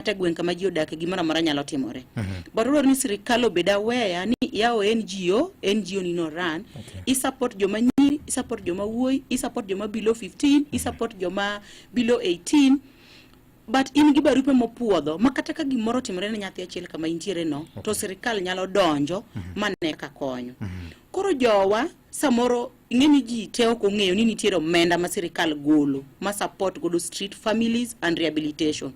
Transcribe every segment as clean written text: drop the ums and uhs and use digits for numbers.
kata gweng kama ji odak gimoro amora nyalo timore. Baroro ni sirikal obed aware ni yao NGO ni no run, i support joma nyiri, i support joma wuoyi, i support joma below 15, i support joma below 18. But in gi barupe mopuodho makata ka gimoro timore ne nyathi achiel kama intiere no, to sirikal nyalo donjo mane ka konyo. Koro jowa samoro ingeni ji te ok ong'eyo ni nitiere omenda ma sirikal golo ma support godo street families and rehabilitation.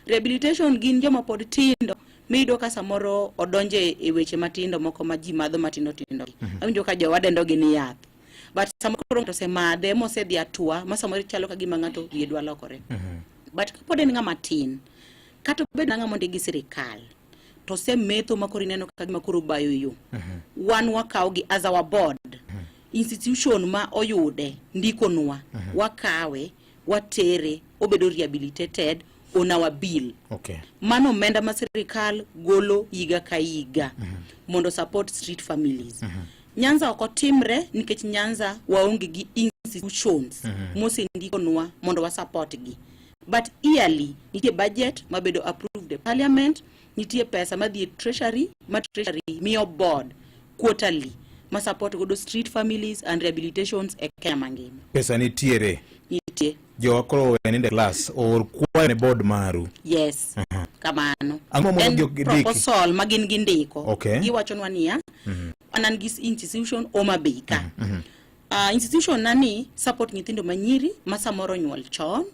Rehabilitation gin joma pod tindo mido ka samoro odonje e weche matindo moko ma ji madho matindo tindo. Awinjo ka jowa dendo gi ni yath. But samoro to se madhe mosedhi atua ma samoro chalo ka gima ng'ato yedwa lokore. But kapod en ng'ama tin kata bed ng'ama mondi gi sirikal to se metho makori neno ka gima koro bayo yo. Wan wakaw gi as our board. Institution ma oyude ndiko nwa wakawe watere obedo rehabilitated on our bill. Mano omenda ma sirikal golo yiga ka yiga mondo support street families. Nyanza okotimre nikech Nyanza waonge gi institutions mosendiko nwa mondo wa support gi. But yearly nitie budget mabedo approved the parliament, nitie pesa madhi treasury miyo board quarterly ma support godo street families and rehabilitations e Kenya mangima. Pesa nitie jo akoro in the class or kwane board maru. Yes. Kamano. Proposal magin gindiko. Giwachonwa niya anan gis institution omabika. Institution nani support nyithindo manyiri masamoro nyuol chon,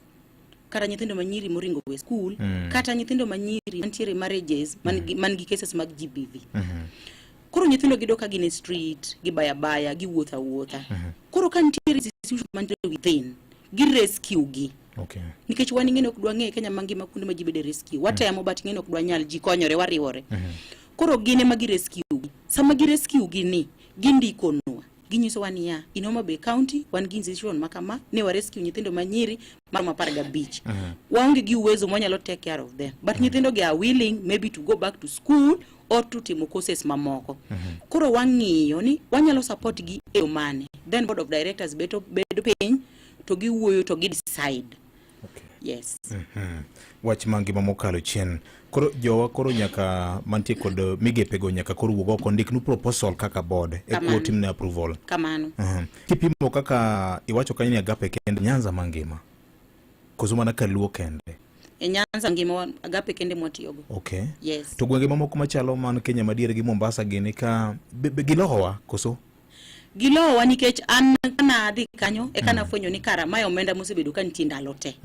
kata nyithindo manyiri moringo we school, kata nyithindo manyiri mantiere marriages man gi cases mag GBV. Koro nyithindo gidoka gine street, gibaya gi wuotha. Koro kan tiere institution mantiere within, gi rescue gi. Nikech wan ing'eno ok dwa ng'e Kenya mangima kuonde ma ji bede rescue. Watemo but ing'eno ok dwa nyal ji konyore wariwore. Koro gine ma gi rescue gi. Sama gi rescue gi ni, gindiko nwa. Ginyiso wania in Homa Bay County wan gi institution makama ne wa rescue nyithindo manyiri mar Maparaga Beach. Waonge gi uwezo mwanyalo take care of them. But nyithindo ge are willing maybe to go back to school or to timo courses mamoko. Koro wang'iyo ni wanyalo support gi e mane. Then board of directors bedo piny to gi wuoyo to gi decide. Yes. Wach mangima mokalo chien. Koro jowa koro nyaka mantie kod migepego nyaka koro wugo kondiknu proposal kaka board e kuotimne approval. Kamano. Kipimo kaka iwacho kanini Agape kende Nyanza mangima. Kozuma na Kaluo kende. E Nyanza ngima Agape kende mwatiyogo. Yes. To gwenge mamoko machalo man Kenya madiere gi Mombasa gini ka gilohowa koso? Gilowa nikech an kana adhi kanyo e kana fwenyo ni kara mayo omenda mosebedo ka nitie ndalo te.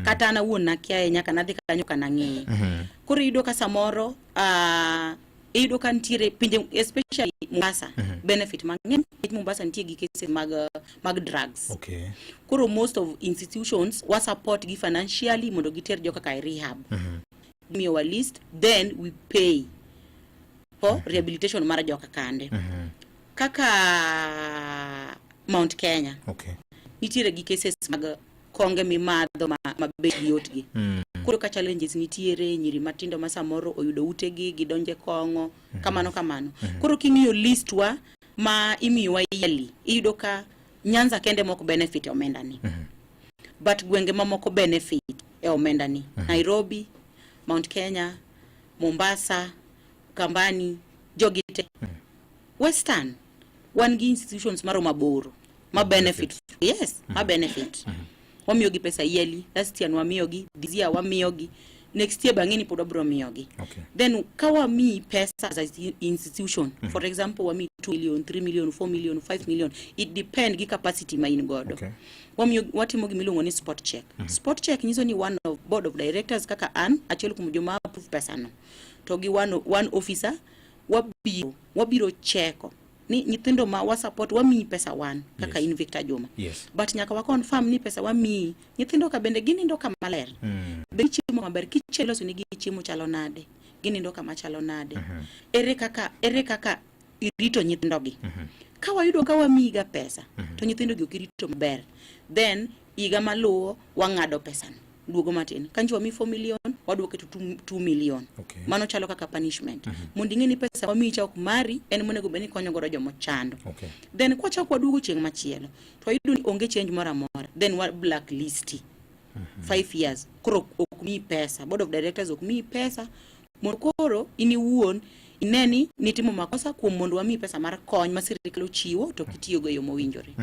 Kata ana wuon nakia nyaka nadhi kanyo kana ng'e. Koro ido ka samoro ido kan tiere pinje especially Mombasa benefit mang'eny Mombasa nitie gi cases mag drugs. Koro most of institutions wa support gi financially mondo giter joka ka rehab. Give me our list, then we pay for rehabilitation mara joka kande. Kaka Mount Kenya. Nitiere gi cases mag konge mimadho mabedi yotgi. Koro ka challenges nitiere nyiri matindo masamoro oyudo utegi gidonje kongo kamano. Koro king'iyo list wa ma imiwa yearly iyudo ka Nyanza kende moko benefit omenda ni. But gwenge mamoko benefit e omenda ni. Nairobi, Mount Kenya, Mombasa, Kambani, Jogite. Western one gi institutions maro maboro ma benefit. Yes, ma benefit. Wamiyogi pesa yearly, last year wamiyogi, this year wamiyogi, next year bangeni pod obro miyogi. Then kawa mi pesa as an institution, for example wami 2 million, 3 million, 4 million, 5 million, it depend gi capacity ma in godo. Watimogi milongo ni spot check. Spot check nyiso ni one of board of directors kaka an achiel kuom joma approve pesa no. To gi one officer wabiro cheko ni nyithindo ma wa support wami pesa wan kaka Invicta Joma. But nyaka wa confirm ni pesa wami nyithindo ka bende ginindo kama maler. Be chiemo maber kichelo so ni gi chiemo chalo nade. Ginindo kama chalo nade. Ere kaka irito nyithindo gi. Ka wayudo ka wami ga pesa to nyithindo gi okirito maber. Then iga maluwo wang'ado pesa duogo matin. Kanji wami 4 million waduoke to 2 million. Mano chalo kaka punishment. Mondo ing'e ni pesa wami chak mari en monego beni konyo godo jomo chando. Then kwa chak waduogo chieng' machielo to wayudo ni onge change mora mora. Then wa blacklist. 5 years koro okmi pesa, board of directors okmi pesa mondo koro ini wuon ineni nitimo makosa kuom mondo wami pesa mar kony ma sirikal ochiwo to kitiyo go yo mowinjore.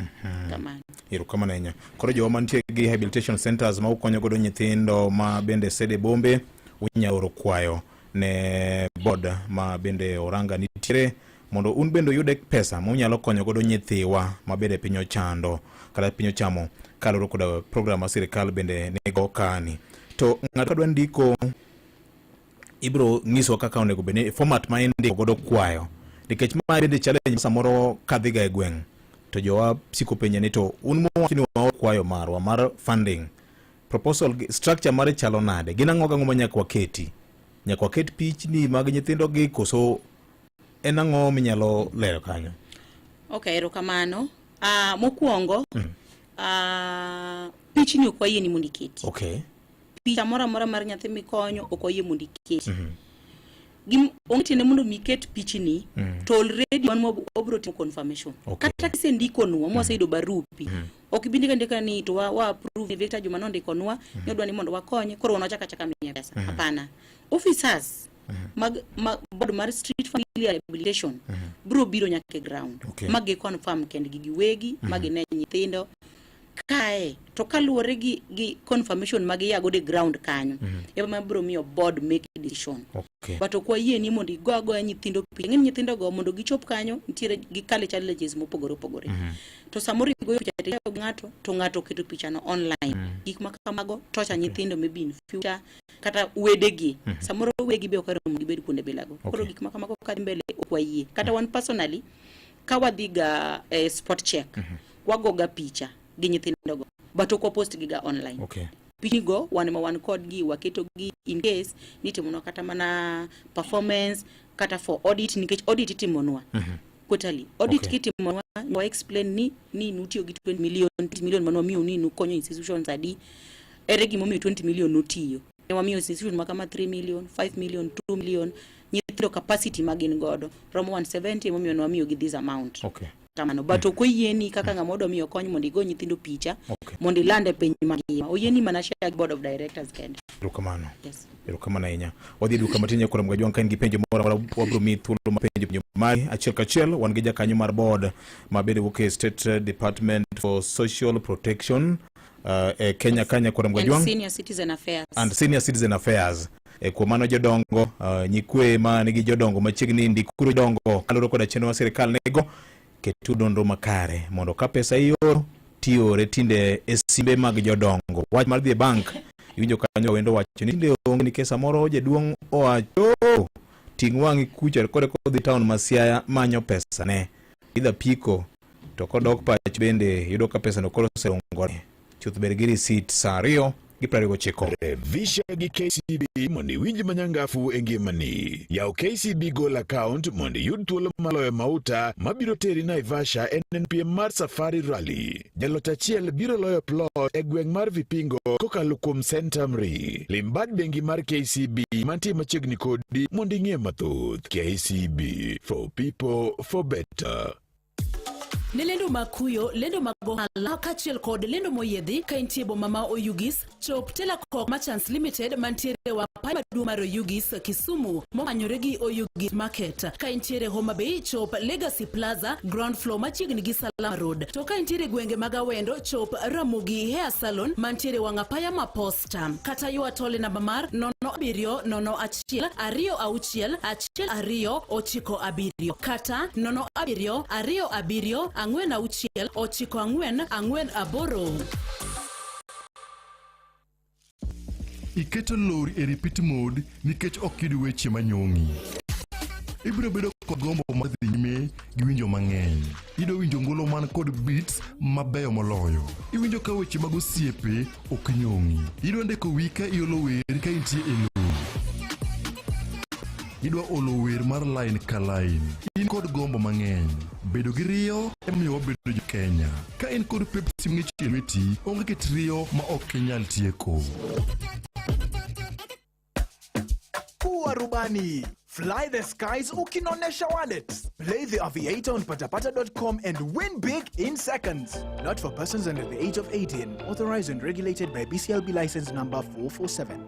Kamano. Kamano enya. Koro jowa mantie gi rehabilitation centers ma ukonyo godo nyithindo ma bende sede bombe unyaoro kwayo ne board ma bende oranga nitiere mondo un bende yude pesa ma unyalo konyo godo nyithiwa ma bende piny ochando kata piny ochamo kaloro koda program ma sirikal bende nego kani. To ng'ato kadwa ndiko ibro nyiso kaka onego bene format ma indiko godo kwayo nikech ma bende challenge samoro kadhiga e gweng' to jowa siko penye ni to un mwati ni kwayo marwa mar funding proposal structure mare chalo nade gina ngoga ngoma nyakwa keti pichni mag nyithindo gi koso en ang'o minyalo lero kanyo? Okay, erokamano. Mokwongo pichni ok wayie ni mondo iketi. Okay. Picha mora mar nyathi mikonyo ok wayie mondo iketi. Ong'etine mondo miket pichni to already wan obro timo confirmation. Okay. Kata kisendiko nwa mwaseyudo barupi. Ok bindi ndika ni to wa approve Victor Juma nondiko nwa ni odwa ni mondo wakonye koro wanachaka miya pesa. Hapana. Officers board mar street family rehabilitation bro biro nyaka ground. Okay. Magi confirm kendgi giwegi, magi ne nyithindo kae to kaluwore gi confirmation magi yago de ground kanyo. Ema bro miyo board make decision. Okay. But ok wayie ni mondo igogo nyithindo picha. Ng'eny nyithindo go mondo gichop kanyo nitiere gi kale challenges mopogore. To samoro igoyo picha to ng'ato keto picha no online. Gik ma kamago tocha nyithindo maybe in future kata wedegi. Samoro wegi be okaro mo gibed kuonde belago. Koro gik ma kamago ka mbele ok wayie. Kata wan personally ka wadhiga spot check wagoga picha gi nyithindo go but ok post giga online. Okay. Pichni go wan kod gi waketo gi in case nitimo kata mana performance kata for audit nikech audit itimonwa quarterly audit. Okay. Kitimonwa wa explain ni nutio gi 20 million manwa miyo ni nukonyo institutions adi ere gi momiyo 20 million nutiyo ne wamiyo institution makama 3 million 5 million 2 million nyithindo capacity magin godo romo 170 momiyo wamiyo gi this amount. Okay. Kamano but ok oyieni kaka ng'amodo miyo kony mondo igo nyithindo picha mondo ilande piny mangima. Oyieni mana share board of directors kende. Erokamano. Yes. Erokamano ahinya. Wadhi duka matin kuom gajwan kan gi penjo moro wabro mi thuolo ma penjo mari achiel kachiel wan gi jakanyo mar board ma bende wuok e State Department for Social Protection Kenya kuom gajwan and Senior Citizen Affairs. Kuom mano jodongo nyikwe ma nigi jodongo machiegni ndikuro jodongo kaloro koda chenro ma sirikal nego ketu nonro makare mondo ka pesa ioro tiore tinde e simbe mag jodongo. Wach mar dhi bank iwinjo kanyo wendo wacho ni tinde onge ni kesa moro jaduong' owacho ting' wang'i kucha kode kodhi town ma Siaya manyo pesa ne idha piko to kodok pach bende yudo ka pesa no koro serongore chuth ber gi receipt sa 2:29. Visha gi KCB mondi winji manyangafu engimani. Yao KCB Gold account mondi yud thuolo maloyo mauta mabiro teri Naivasha NNPM mar Safari Rally. Jalota chiel biro loyo plot e gweng' mar Vipingo kokalo kuom Centamri. Limbad bengi mar KCB mantie machiegni kodi mondi ng'e mathoth. KCB, for people, for better. Ne lendo makuyo, lendo magohala, kachiel kod lendo moyedhi, ka intie boma ma Oyugis, chop Telacom Merchants Limited mantiere wa pai maduong' mar Oyugis, Kisumu, momanyore gi Oyugis Market. Ka intiere Homa Bay, chop Legacy Plaza, ground floor machiegni gi Salama Road. To ka intiere gwenge mag Awendo, chop Ramogi Hair Salon mantiere wang'apaya ma Posta. Kata ywa tole namba mar 07016 kata 07227 4 Iketo lori e repeat mode nikech ok yud weche manyongi. Ibiro bedo kod gombo mar dhi nyime gi winjo mang'eny. Ido winjo ngolo man kod beats mabeyo moloyo. Iwinjo ka weche mag osiepe ok nyongi. Ido ndiko wika iolo wer ka intie e lori. Idwa olo wer mar line ka line. In kod gombo mang'eny. Bedo gi riyo emiyo wabedo jo Kenya. Ka in kod Pepsi ng'ich e lweti, onge kit riyo ma ok nyal tieko. Kuwa rubani, Fly the skies ukinonesha wallets. Play the aviator on patapata.com and win big in seconds. Not for persons under the age of 18. Authorized and regulated by BCLB license number 447.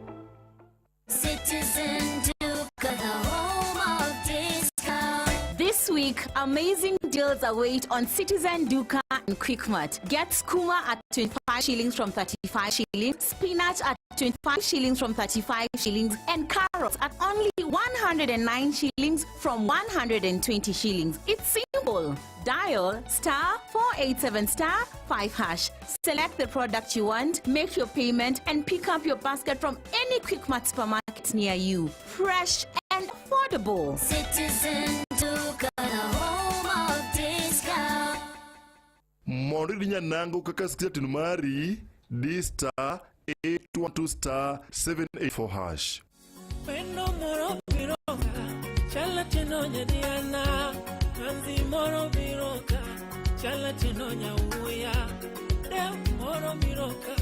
Citizen Duke, the home of discount. This week, amazing deals await on Citizen Duka and Quickmart. Get skooma at 25 shillings from 35 shillings, spinach at 25 shillings from 35 shillings, and carrots at only 109 shillings from 120 shillings. It's simple. Dial *487*5#. Select the product you want, make your payment, and pick up your basket from any Quickmart supermarket near you. Fresh and affordable. Citizen Duke, the home of discount. Mondo dinyanango kaka skitinu mari D*812*784#. Pendo moro biroka, chala tinonya diana. Manzi moro biroka, chala tinonya uya. Dem moro biroka,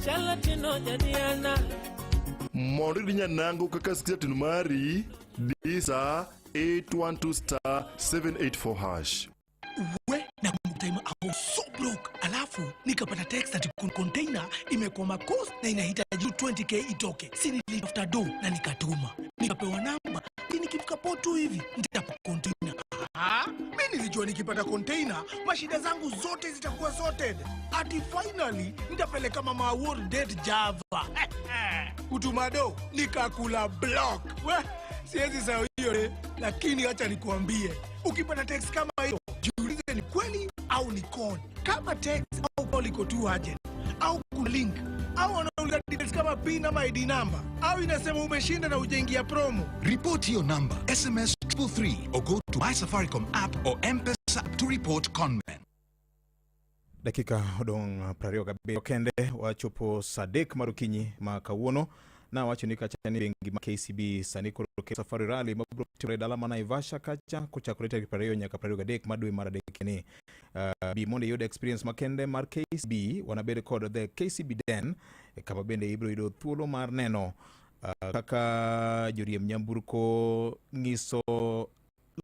chala tinonya diana. Mondo dinyanango kaka skitinu mari D*812*784#. We na kumtime I was so broke. Alafu nikapata text ati container imekoma coast na inahitaji 20k itoke. Si nilitafuta do na nikatuma. Nikapewa namba. Nikifika potu hivi nitapata container. Mimi nilijua nikipata container mashida zangu zote zitakuwa sorted. Ati finally nitapeleka mama award date Java. Utumado nikakula block. We siwezi sawa hiyo lakini acha nikuambie. Ukipata text kama hiyo jiulize ni kweli au ni con. Kama text au call iko too urgent au kuna link au wanauliza details kama PIN ama ID number au inasema umeshinda na hujaingia promo, report your number, SMS 333 or go to My Safaricom app or M-Pesa app to report conman. Dakika odong prario gabe kende wachopo Sadek Marukinyi makawuono na wachunika chani bengi ma KCB saniko roke Safari Rally mabro tire dalama na Ivasha kacha kuchakureta prario nyaka prario gadek madwe maradek ni bi monde yode experience makende mar KCB wanabede code the KCB den kama bende ibro ido thuolo mar neno kaka joriem nyamburko ngiso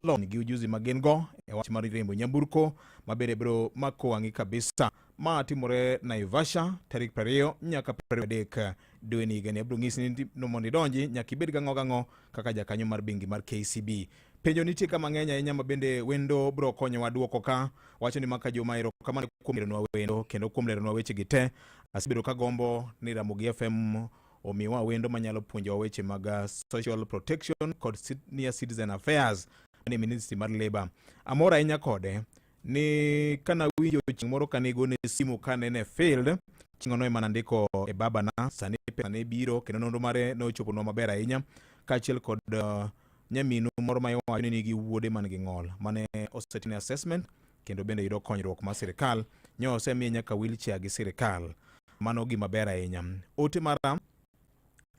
lon gi ujuzi magengo e wach mar rembo nyamburko mabede bro mako wangi kabisa ma timore na Ivasha tarik prario nyaka prario dek dweni gane bro ngisi no mondi donji nyaki bed gango kaka jakanyo mar bengi mar KCB. Penjo nitie kama ngenya nyama bende wendo bro konyo waduoko ka wacho ni maka joma iro kama kuom lerno wendo kendo kuom lerno weche gite asibedo ka gombo ni Ramogi FM omiwa wendo manyalo puonjo weche mag social protection kod senior citizen affairs ni Ministry mar Labor. Amora inya kode ni kana winjo chingmoro kanigo ne simu kanene field chingono emana ndiko e baba na sani ne biro kendo nondo mare no chopo no maber ahinya kachiel kod nyaminu moro mayo ni gi wuode man gi ngol mane osetine assessment kendo bende yudo konyruok ma sirikal nyo semi nyaka wheelchair gi sirikal mano gi maber ahinya. Ote mara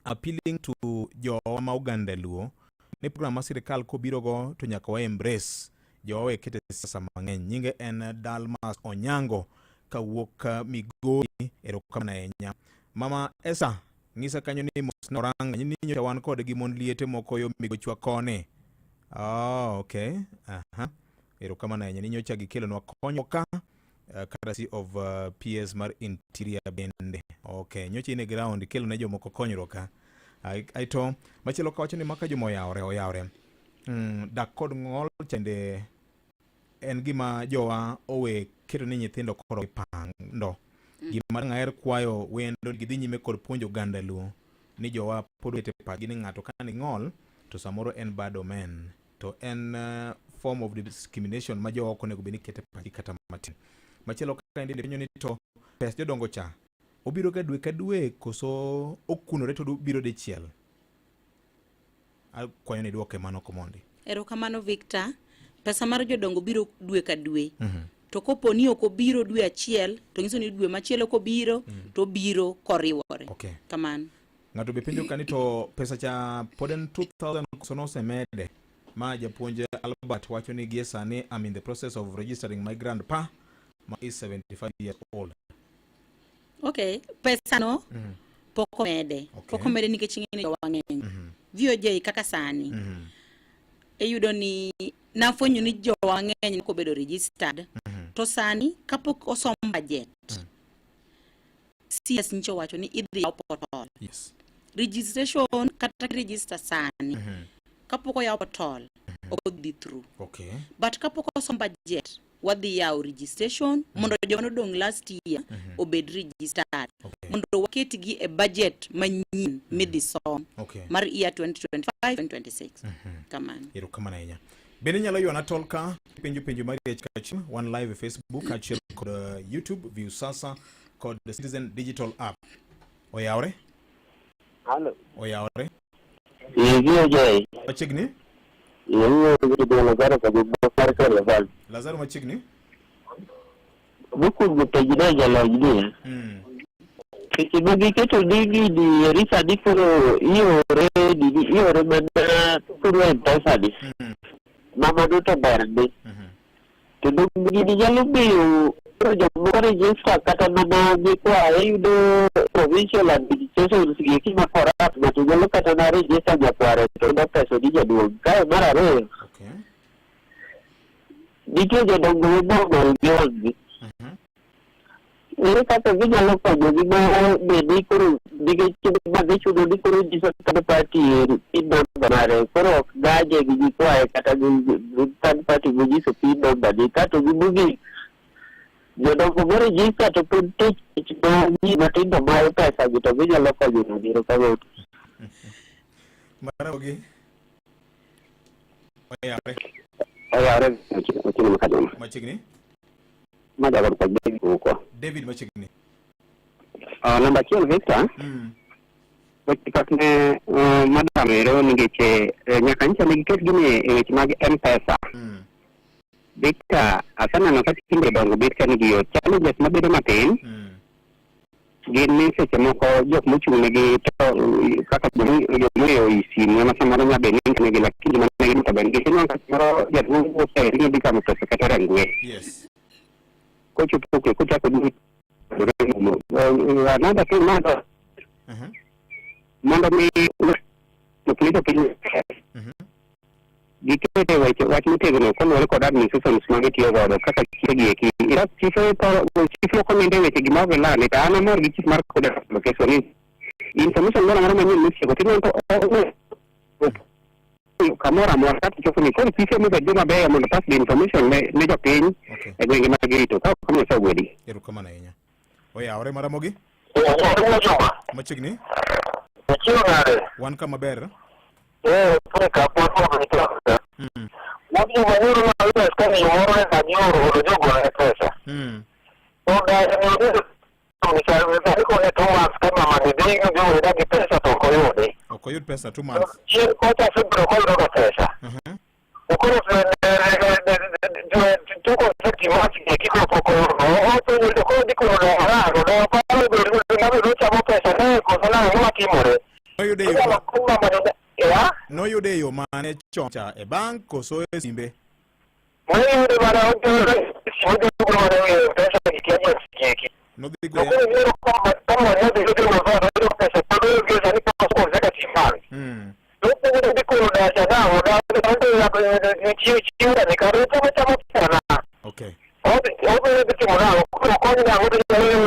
appealing to jo ma Uganda luo ni program ma sirikal ko biro go to nyaka wa embrace jo we kete sasa mang'eny. Nyinge en Dalmas Onyango kawuok Migori erokamna enya. Mama Esa ngisa kanyo ni mosnoranga nyinyi nyocha wan kod gi mon liete moko yo migochwa kone. Okay. Erokamna enya ni nyocha gikelo nwa konyo ka courtesy of PS mar interior bende. Okay, nyocha ine ground kelo ne jo moko konyroka. Aito machelo ka wacho ni maka jomo oyawre. Dak kod ngol chende en gima jowa owe keto ni nyithindo koro pando. Gima ngaer kwayo wendo gidhi nyime kod puonjo Uganda luo ni jowa podete pagi ni ng'ato ka ni ngol to samoro en bad omen to en form of discrimination ma jowa okonego beni kete pagi kata matin. Machelo ka ndi penyo ni to pes jodongo cha obiro ka dwe koso okunore to biro dichiel. Kwayo ni duoke mano komondi. Erokamano Victor, pesa mar jodongo biro dwe ka dwe. To kopo ni ok obiro dwe achiel to nyiso ni dwe machielo ko biro to biro koriwore. Okay. Kamano. Ngato be penjo kani to pesa cha poden 2000 sono semede ma japuonje Albert wacho ni gie sani I'm in the process of registering my grandpa is 75 years old. Okay, pesa no poko mede. Okay. Poko mede nikech ng'eny wang'eny. VOJ kaka sani. Eyudo ni nafwenyo ni jowa ng'eny ko bedo registered to sani kapok osom budget CS ncho wacho ni idhi yaw portal. Yes. Registration kata register sani kapok yaw portal odhi through. Okay. But kapok osom budget wadhi yaw registration mondo joma nodong last year obed registered. Mondo waketgi e budget manyin midhi som mar year 2025-2026. Kamano. Ero kamano ahinya. Bende nyalo ywana tolka penjo mar kachim one live Facebook achiel kod YouTube view sasa kod Citizen Digital App. Oyawre? Hello. Oyawre? Joy. Machigni? Lazaro machigni? Buku gutejide jalojide. Kiki bagi keto digi di risa dikuro iore mana kuro mpesa di. Mama duto berde. Tudu begini jalo biu Projo register kata mana jikwa ayudo provincial administration sigi makorat matujalo kata na register jakware to da peso di jaduong kae marare. Okay. Dito jadongo bongo giongi. Ini kata vijalo konyo gima bedi kuru dige chudo di kuru jiso kada party indo banare kuru gaje gijikwa kata third party gujiso pindo badi kato gibugi jodongo gore jika to pun ni matindo mayo pesa gitu vijalo konyo ngiro kawo. Marabogi. Oyare machigni. Madagar ko David ko. David machigni. Number 2 Victor. Wakati madam ero ningeche nyakancha nigiket gini ewechi mag M-Pesa. Victor asana nakati kinde dongo Victor nigiyo challenges mabedo matin. Gin ni seche moko jok mochung' negi to kaka jomoyo isimu ema samoro nyabeni negi lakini mana gin kaben gikino samoro jadwong oseringi di kama pesa kata rangwe. Yes. Kochupo kuchako di another thing matter. Mondo mi nuklito pili gikete wachi mutegno konwore kod administrations magitiyo godo kaka chiegi eki ira chief lokomende weche gima velane ta an amor gi chief mar kod location information moro moro manyien misiego tineno to kamoro amora kata chopo ni koro chief emo bedo mabeyo mondo pass the information ne jopiny e gwenge mag rito ka ok omiyo ogwedi. Erokamano ahinya. Oyawre Maramogi? Machigni? Machiwo nade? Wan kama ber? Ka poko nitoka. Wabyo manyoro na uwe skani yomoro na nyoro ulo jogo na pesa. Oda nyoro ni ko ne 2 months kama manidingi jogo na pesa to koyode. Okoyud pesa 2 months. Chie kota subro ko ndo pesa. Okoro tuko tiki machi kiko poko no to ni ko diko no raro no pa do chamo pesa ne ko sana ngoma kimore. No yude yo mane choncha e bank koso e simbe. No yude mara pesa kikiaje. No digo ya. Como no de yude no pesa todo que se ni paso de que simán. No puedo de con la jana o ni chiura de carreta me chamo pesa. Okay. Obe de timora ko na o de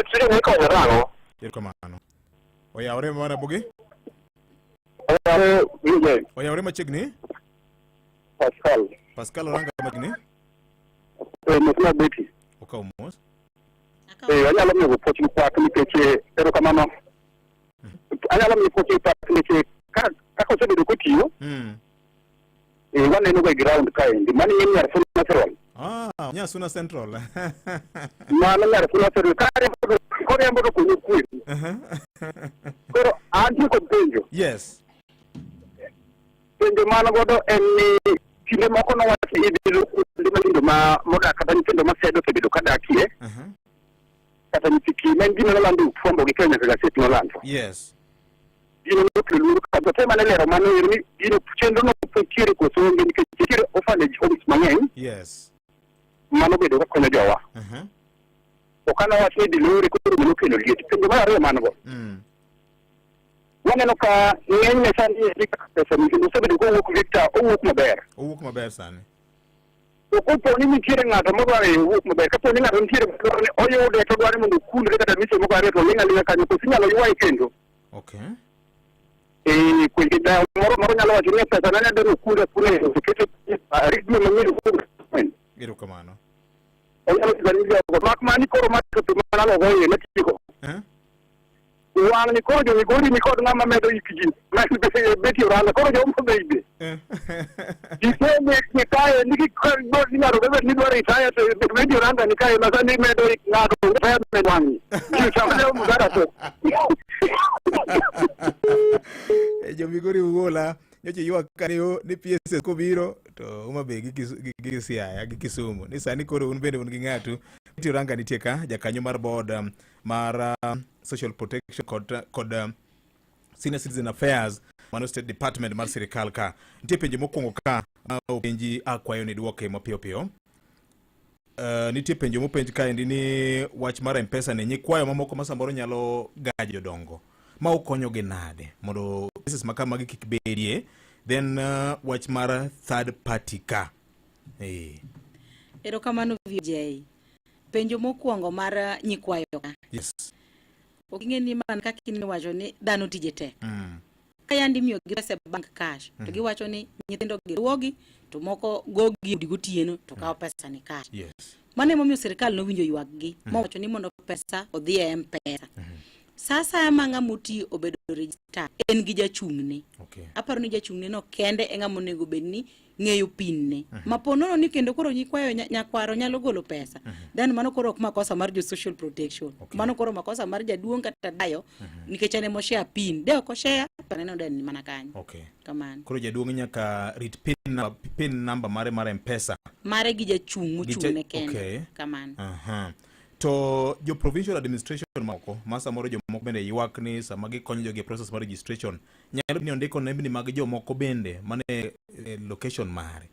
chiri me ko raro. Erokamano. Oyawre Marabogi? Oyawre machigni? Pascal oranga magni? Mutna beti. Okao mos. Anyalo miyo pochi kwa nikech erokamano. Anyalo miyo pochi kwa nikech kaka osebedo kotiyo. Waneno ga ground kaendi mani en Nyarifuna Central. Nyasuna Central. Mano Nyarifuna Central kare ambodo kunyo kwe. Koro anti ko penjo. Yes. Penjo mano godo en ni kinde moko no wati idilo lindo ma moda kata nyithindo masedo sebedo kadakie. Kata nyitiki mengine nolando fombo gi Kenya kaka set nolando. Yes. Gino no keluru kata tema ne lero mano ni gino chendo no pekire ko so ngi kire orphanage homes mang'eny. Yes. Mano bedo ka konyo jowa. Okana wati idilo ri ko no kelo liet penjo mara re mano go. waneno ka ng'enyne sani pesa ni osebedo kowuok Victor owuok maber sani. To kopo ni nitiere ng'ato modwaro owuok maber, kapo ni ng'ato nitiere modwaro ni oyude to dwaro mondo okulre kata mise mogare to ling'aling'a kanyo to sinyalo ywaye kendo. Okay. Kuonde da moro nyalo wacho ni pesa nane dwaro okulre kune keto ritmo mang'eny. Ero kamano. Onyalo tiga ni jogo mak mani koro mato to manalo goye matiko. Wang ni koro jomigori ni kod ng'ama medo ikji maki beti oranda koro jomo beibe iseme ni kae niki ni ng'ato bebe ni dwaro itaya to beti oranda ni kae masani medo ng'ato itaya medo wangi isamane mugara to jomigori ugola nyoche ywak kanyo ni PS kobiro to uma be gi Siaya gi Kisumu ni sani koro un bende un gi ng'atu beti oranga nitie ka jakanyo mar board mar social protection kod senior citizen affairs Mano State Department mar sirikal ka. Nitie penjo mokwongo ka ma openji akwayo ni duoke mapiyo piyo. Nitie penjo mopenj ka endi ni wach mar M-Pesa ne nyikwayo mamoko ma samoro nyalo gajo jodongo ma okonyo gi nade mondo cases maka magi kik bedie. Then wach mar third party ka. Erokamano VJ. Penjo mokwongo mar nyikwayo ka. Yes. Oking'e ni man kaka ni wacho ni dhano tije tek. Ka yandi miyo gi pesa bank cash to giwacho ni nyithindo gi duogi to moko gogi gotieno to kawo pesa ni cash. Yes. Mane momiyo sirikal no winjo ywak gi mowacho ni mondo pesa odhi e M-Pesa. Sasa manga muti obedo register en gi jachung'ne. Okay. Aparo ni jachung'ne no kende e ng'ama onego bedni ng'eyo pin ne. Maponono ni kendo koro nyikwayo nyakwaro nyalo golo pesa. Then mano koro ok makosa mar jo social protection. Mano koro makosa mar jaduong' kata dayo nikech ane mo share pin. De ok share paneno den ni mana kanyo. Okay. Kamano. Koro jaduong' nyaka rit pin number mare mar M-Pesa. Mare gi jachung' mochung'ne kende. Okay. Kamano. To jo provincial administration moko masa moro jo moko bende ywak ni sama gikonyo jogi process mar registration nyalo ni ondiko nembni mag jo moko bende mane location mare.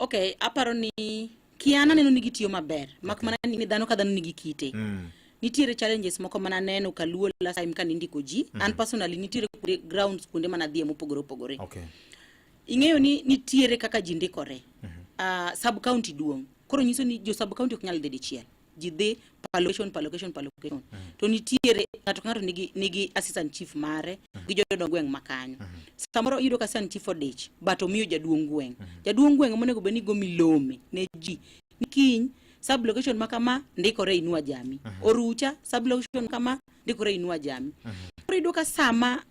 Okay, aparo ni kiana neno nigi tiyo maber mak mana ni dhano ka dhano nigi kite. Nitiere challenges moko mana neno kaluo last time kan indiko ji and personally nitiere grounds kunde mana dhie mopogore opogore. Okay. Ing'eyo ni nitiere kaka ji ndikore. Sub county duong'. Koro nyiso ni jo sub county ok nyal dhi dichiel. Ji dhi location. To nitiere ng'ato nigi assistant chief mare gi jodongo gweng' makanyo. Samoro yudo ka assistant chief odich but omiyo jaduong' gweng'. Jaduong' gweng' monego beni go milome ne ji. Nikiny sub location makama ndikore Inua Jamii. Orucha sub location kama ndikore Inua Jamii. Koro yudo ka sama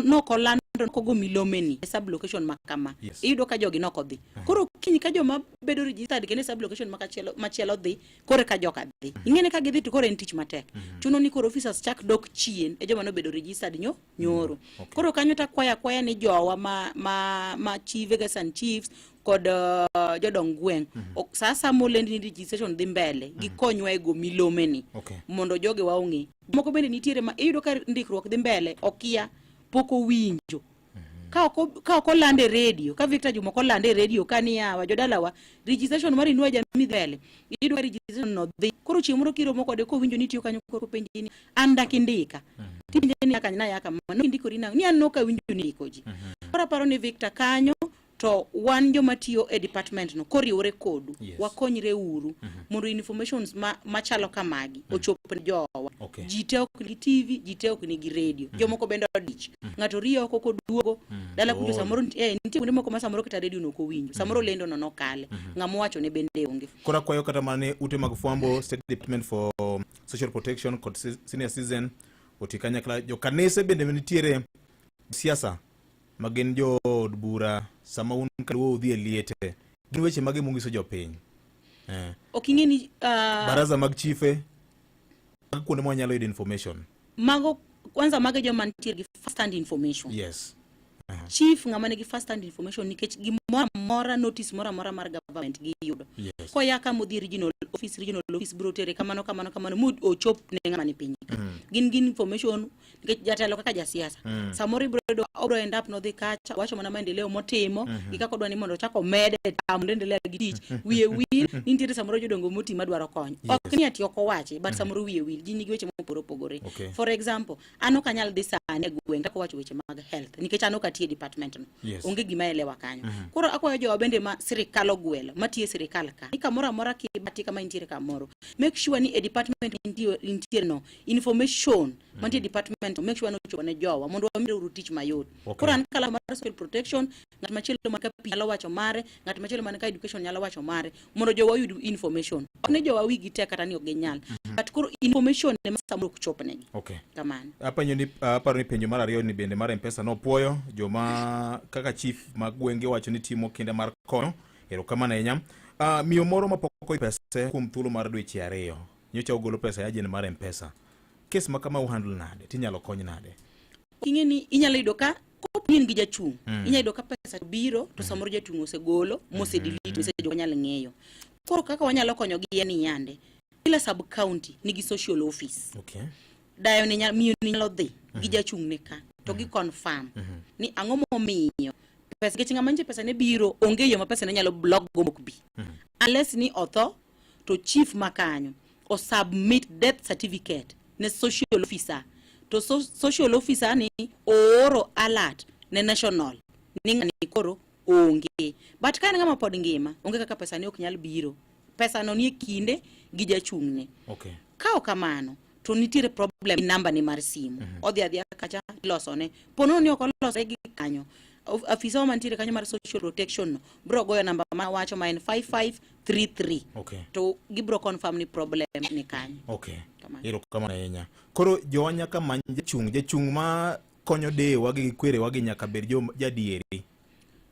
noko lando kogo milome ni sub location makama. Yudo ka jogi noko dhi. Koro kiny ka joma bedo registered kene sub location machielo dhi kore ka joka dhi. Ing'ene ka gidhi to kore en tich matek. Chuno ni koro officers chak dok chien e joma no bedo registered nyoro. Koro kanyo ta kwaya ni jowa ma chief and chiefs kod jodong gweng'. Sasa molend ni registration dhi mbele gikonywa e go milome ni mondo joge waong'e. Moko bende nitiere ma iyudo ka ndikruok dhi mbele okia poko winjo. Ka ok olande radio, ka Victor Juma ko lande radio kaniya wa jodalawa registration mar Inua Jamii dhele. Iyudo ka registration no dhi. Koro chiemoro kiro moko de ko winjo ni tiyo kanyo koro penji ni anda kindika. Tinje ni akanya yaka mano ndikori na ni anno ka winjo ni ikoji. Koro paro ni Victor kanyo to wan joma tiyo e department no koriwore kodu wakonyre uru mondo informations machalo kamagi ochop ne jowa. Jite ok ni TV, jite ok ni gi radio. Jomoko bende odich. Ng'ato riyo oko koduogo dala kujo samoro nitie kuonde moko ma samoro kata radio no ko winjo. Samoro lendo no nokale. Ng'amo wacho ne bende onge. Kora kwayo kata mane ute mag fwambo State Department for Social Protection kod Senior Citizen otikanya kala jo kanise bende nitiere siasa magen jo bura sama un kaluo udhi liete gin weche mage mungiso jo piny oking'e ni baraza mag chiefe kuonde mo nyalo yudo information mago kwanza mage jo mantiere gi first hand information. Yes. Chief ng'ama nigi first hand information nikech gimoro mora notice mora mar government gi yudo ko yaka modhi regional office bro tere kamano mood ochop ne ngama ni piny gin information nikech jatelo kaka jasiasa samori bro obro end up no dhi kacha wacho mana maendeleo motimo ikako dwani mondo chako mede tam endelea gi tich wiye wil nitiere samoro jodongo moti madwaro kony ok ni ati oko wache but samoro wiye wil jini gi weche mopogore for example ano kanyal dhi sane gweng ko wacho weche mag health nikech ano katie department no onge gima elewa kanyo koro akwayo jo bende ma sirikal ogwelo matie sirikal ka ikamora mora kibati kama intiere kamoro make sure ni a department intiere no information mantie department make sure no chone jowa mondo wamire tich mayot koro an kala mar social protection ngat machielo man ka nyalo wacho mare ngat machielo man ka education nyalo wacho mare mondo jowa yud information ne jowa wigi tek kata ni ogenyal but koro information ne masamro kuchopnegi kamano apanyo ni paro ni penjo mar ariyo ni bende mar M-Pesa no puoyo joma kaka chief mag gwenge wacho ni timo kinde mar konyo erokamano ahinya miyo moro mapoko pesa kuom thuolo mar dweche ariyo nyocha ogolo pesa ya jen mar M-Pesa kes makama uhandle nade tinyalo kony nade ingeni inyalo yudo ka kopin gi jachung inyalo yudo ka pesa biro to samoro jachung osegolo mose delete message nyalo ng'eyo koro kaka wanyalo konyo gi yani yande kila sub county nigi social office dayo ni miyo nyalo dhi gi jachung ne ka to gi confirm ni ang'o momiyo pesa gechinga manje pesa ne biro onge yo ma pesa ne nyalo block go mokbi unless ni otho to chief makanyo o submit death certificate ne social officer to social officer ni oro alert ne national ninga ni koro onge but kan ngama pod ngima onge kaka pesa ne ok nyal biro pesa no nie kinde gi jachungne kao kamano to nitiere problem number ni mar simu odhi adhi kacha losone pono ni ok lose gi kanyo afisa mantiere kanyo mar social protection no bro goyo namba ma wacho ma en 5533 to gibro confirm ni problem ni kanyo iro kama nenya koro jonya kama jachung ma konyo dewa gi kwere wagi nyaka bed jo jadieri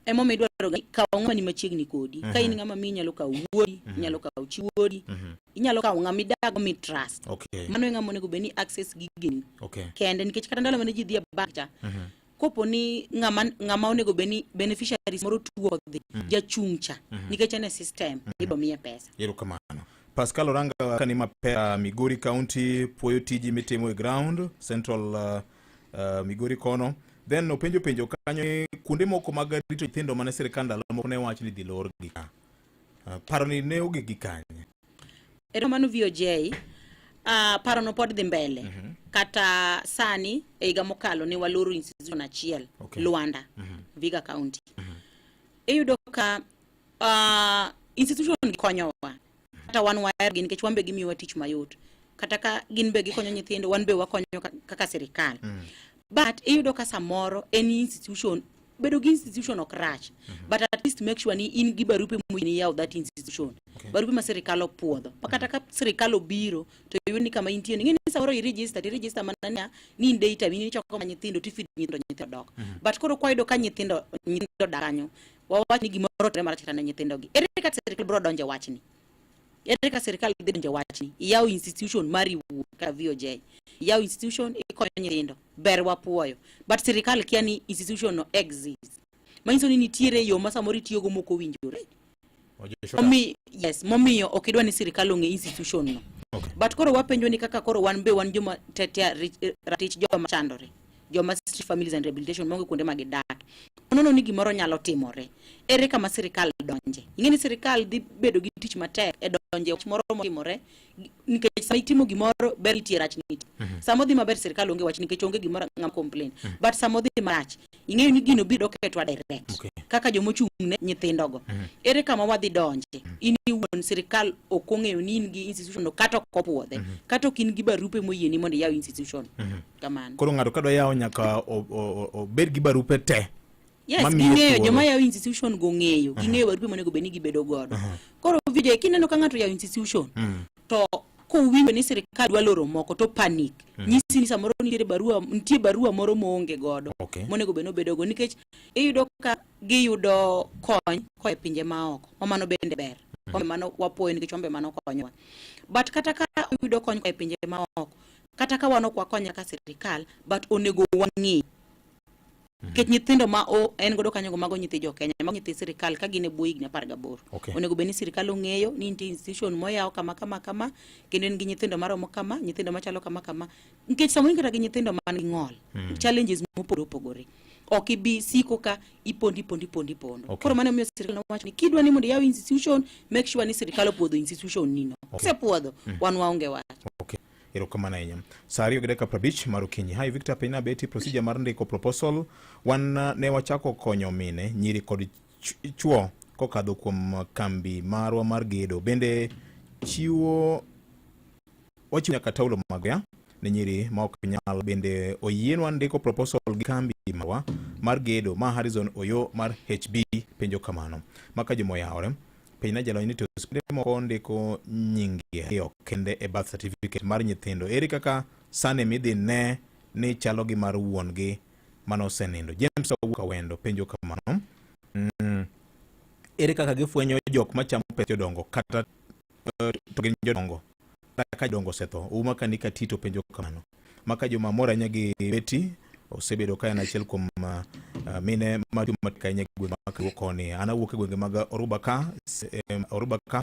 emo midwaro ka ng'ama ni machiegni kodi ka in ng'ama minyalo ka wuodi nyalo ka chiwodi inyalo ka ng'ama dago mi trust mano ng'ama onego beni access gigin kende nikech kata ndalo mane ji dhia bakcha kopo ni ng'ama onego beni beneficiaries moro tuo dhi jachungcha nikech ene system ibo miye pesa iro kamano Pascal Oranga kani mapera Migori County puoyo tiji mitimo e ground Central Migori kono then openjo kanyo kuonde moko mag rito nyithindo mane sirikal ndalo moko ne wach ni dhi lor gi ka paro ni ne oge gi kanye ero mano VOJ paro no pod dhi mbele kata sani e higa mokalo ne waloro institution achiel Luanda Viga County eyudo ka institution konyowa kata wan wire gin nikech wambe gimiwa tich mayot kata ka gin be gikonyo nyithindo wan be wakonyo kaka sirikal but eyudo ka samoro any institution bedo gi institution ok rach but at least make sure ni in gi barupe muyini yaw that institution barupe ma sirikal opuodho pakata ka sirikal obiro to yuni kama intie ngeni samoro i register manania ni data ni choko nyithindo tifid nyithindo dok but koro kwaido ka nyithindo dakanyo wawach ni gimoro tre mar chitana nyithindo gi ere ka sirikal bro donje wachni ere ka sirikal donje wachni yaw institution mari ka VOJ yaw institution ikonyo nyithindo ber wapuoyo but sirikal kia ni institution no exist mainso ni nitiere yo masamori tiyogo moko winjore momiyo okidwa ni sirikal onge institution no but koro wapenjo ni kaka koro wan be wan joma tetea ratich joma chandore joma street families and rehabilitation monge kuonde magidak nono ni gimoro nyalo timore ere kama sirikal donje ingeni sirikal dhi bedo gi tich matek e donje moro timore nikech sa itimo gimoro ber itier rach niti samodhi maber sirikal onge wach nikech onge gimoro ngam complain but samodhi marach ingeni ni gino biro ketwa direct kaka jomochungne nyithindogo ere kama wadhi donje ini won sirikal okong'eyo ni in gi institution no kata kopuodhe kata kin gi barupe moyieni mondo yaw institution kamano koro ngado kadwa yaw nyaka obed gi barupe te ging'eyo joma yaw institution go ng'eyo ging'eyo barupe monego beni gibedo godo koro VJ kineno ka ng'ato yaw institution to kowinjo ni sirikal dwa loro moko to panic nyisi ni samoro nitie barua moro moonge godo monego beno bedo go nikech iyudo ka giyudo kony koe pinje maoko mano bende ber mano wapuoyo nikech wambe mano konyowa but kata ka iyudo kony koe pinje maoko kata ka wano kwa konya ka sirikal but onego wang'e Ket nyithindo ma en godo kanyo mago nyithi jo Kenya, mago nyithi sirikal ka gine buig na 18. Onego beni sirikal ong'eyo ni nitie institution moyaw kama kendo en gi nyithindo maromo kama, nyithindo machalo kama. Nikech samoro kata gi nyithindo man gi ng'ol, challenges mopogore. Ok ibi siko ka ipondi. Koro mano miyo sirikal nowacho ni kidwa ni mondo yaw institution, make sure ni sirikal opuodho institution nino. Kisepuodho, wan waonge wach. Erokamano ahinya. Saa 2:50 mar okinyi. Hi Victor Pina beti procedure mar ndiko proposal wan ne wachako konyo mine, nyiri kod chuo kokadho kuom kambi marwa mar gedo. Bende wachiwo nyaka taulo mag ne nyiri ma ok nyal. Bende oyienwa ndiko proposal gi kambi marwa mar gedo ma Harrison Oyo mar HB penjo kamano. Maka jomoyawore Pina jalony ni to skunde moko ndiko nyingi kende e birth certificate mar nyithindo. Ere kaka sane midhi ne ni chalo gi mar wuon gi mano senindo. James Owuka wendo penjo kamano. Ere kaka gifwenyo jok machamo pes jodongo kata to gin jodongo ka jodongo setho. Uma kanika tito penjo kamano. Maka joma mora nyagi beti osebedo ka en achiel kuom mine ma kanye gwenge mag koni. Ana wuok e gwenge mag Orubaka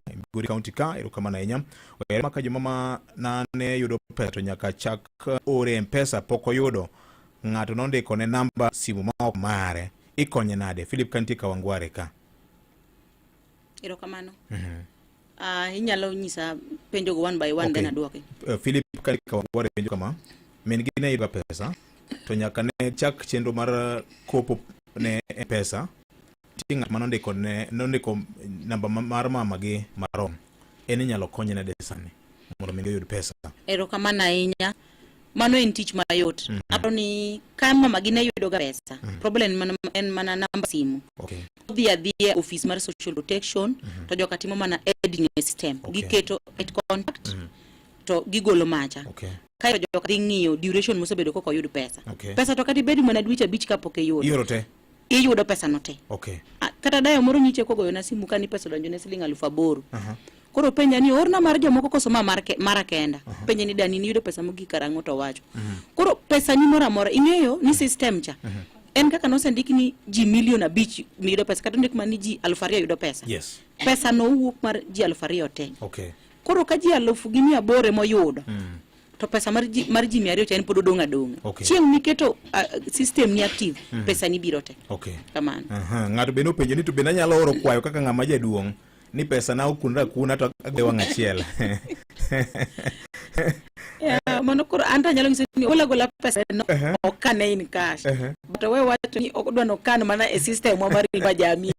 Migori County ka. Erokamano ahinya. Maka joma nane yudo pesa to nyaka chak ore M-Pesa pok oyudo. Ng'ato nondiko ne namba simu ma ok mare. Ikonye nade? Philip Kanti Kawangware ka. Erokamano. Inyalo nyisa penjo go one by one then aduoke. Philip Kanti Kawangware penjo kama. Min gine yudo pesa to nyaka ne chak chenro mar kopo ne pesa tinga manondiko ne nondiko namba mar mama gi marom en nyalo konye na desane mondo mi yud pesa. Erokamano ahinya. Mano en tich mayot. Aponi kama mama gi ne yudo ga pesa. Problem en mana namba simu. Dhi adhiya office mar social protection to joka timo mana editing system. Giketo contact to gigolo macha. Kairo joka dhi ng'iyo duration mosebedo koko yud pesa. Pesa to kati bedi mana dweche abich kapok iyudo. Yorote. Iyudo pesa no te. Kata dayo moro nyiche kogoyo na simu kani pesa donjo ne siling 8,000. Koro penja ni orna mar jomoko koso mara kenda. Penja ni dani ni yudo pesa mogi karango to wacho. Koro pesa ni mora ing'eyo ni system cha. En kaka no sendiki ni ji milion 5 yudo pesa kata ndik mani ji 2,000 yudo pesa. Pesa no wuok mar ji 2,000 te. Koro ka ji 1,800 moyudo. To pesa mar ji 200 to en pod odong' adong'a. Chieng' miketo system ni active, pesa ni biro te. Kamano. Ng'ato beno penjo ni to bena nyalo oro kwayo kaka ng'ama jaduong' ni pesa na okunra kuna to ade wang' achiel. Mano koro anta nyalo ng'iso ni gola pesa no okane in cash. But we wacho ni okdwa no kan mana e system mar riba jamii.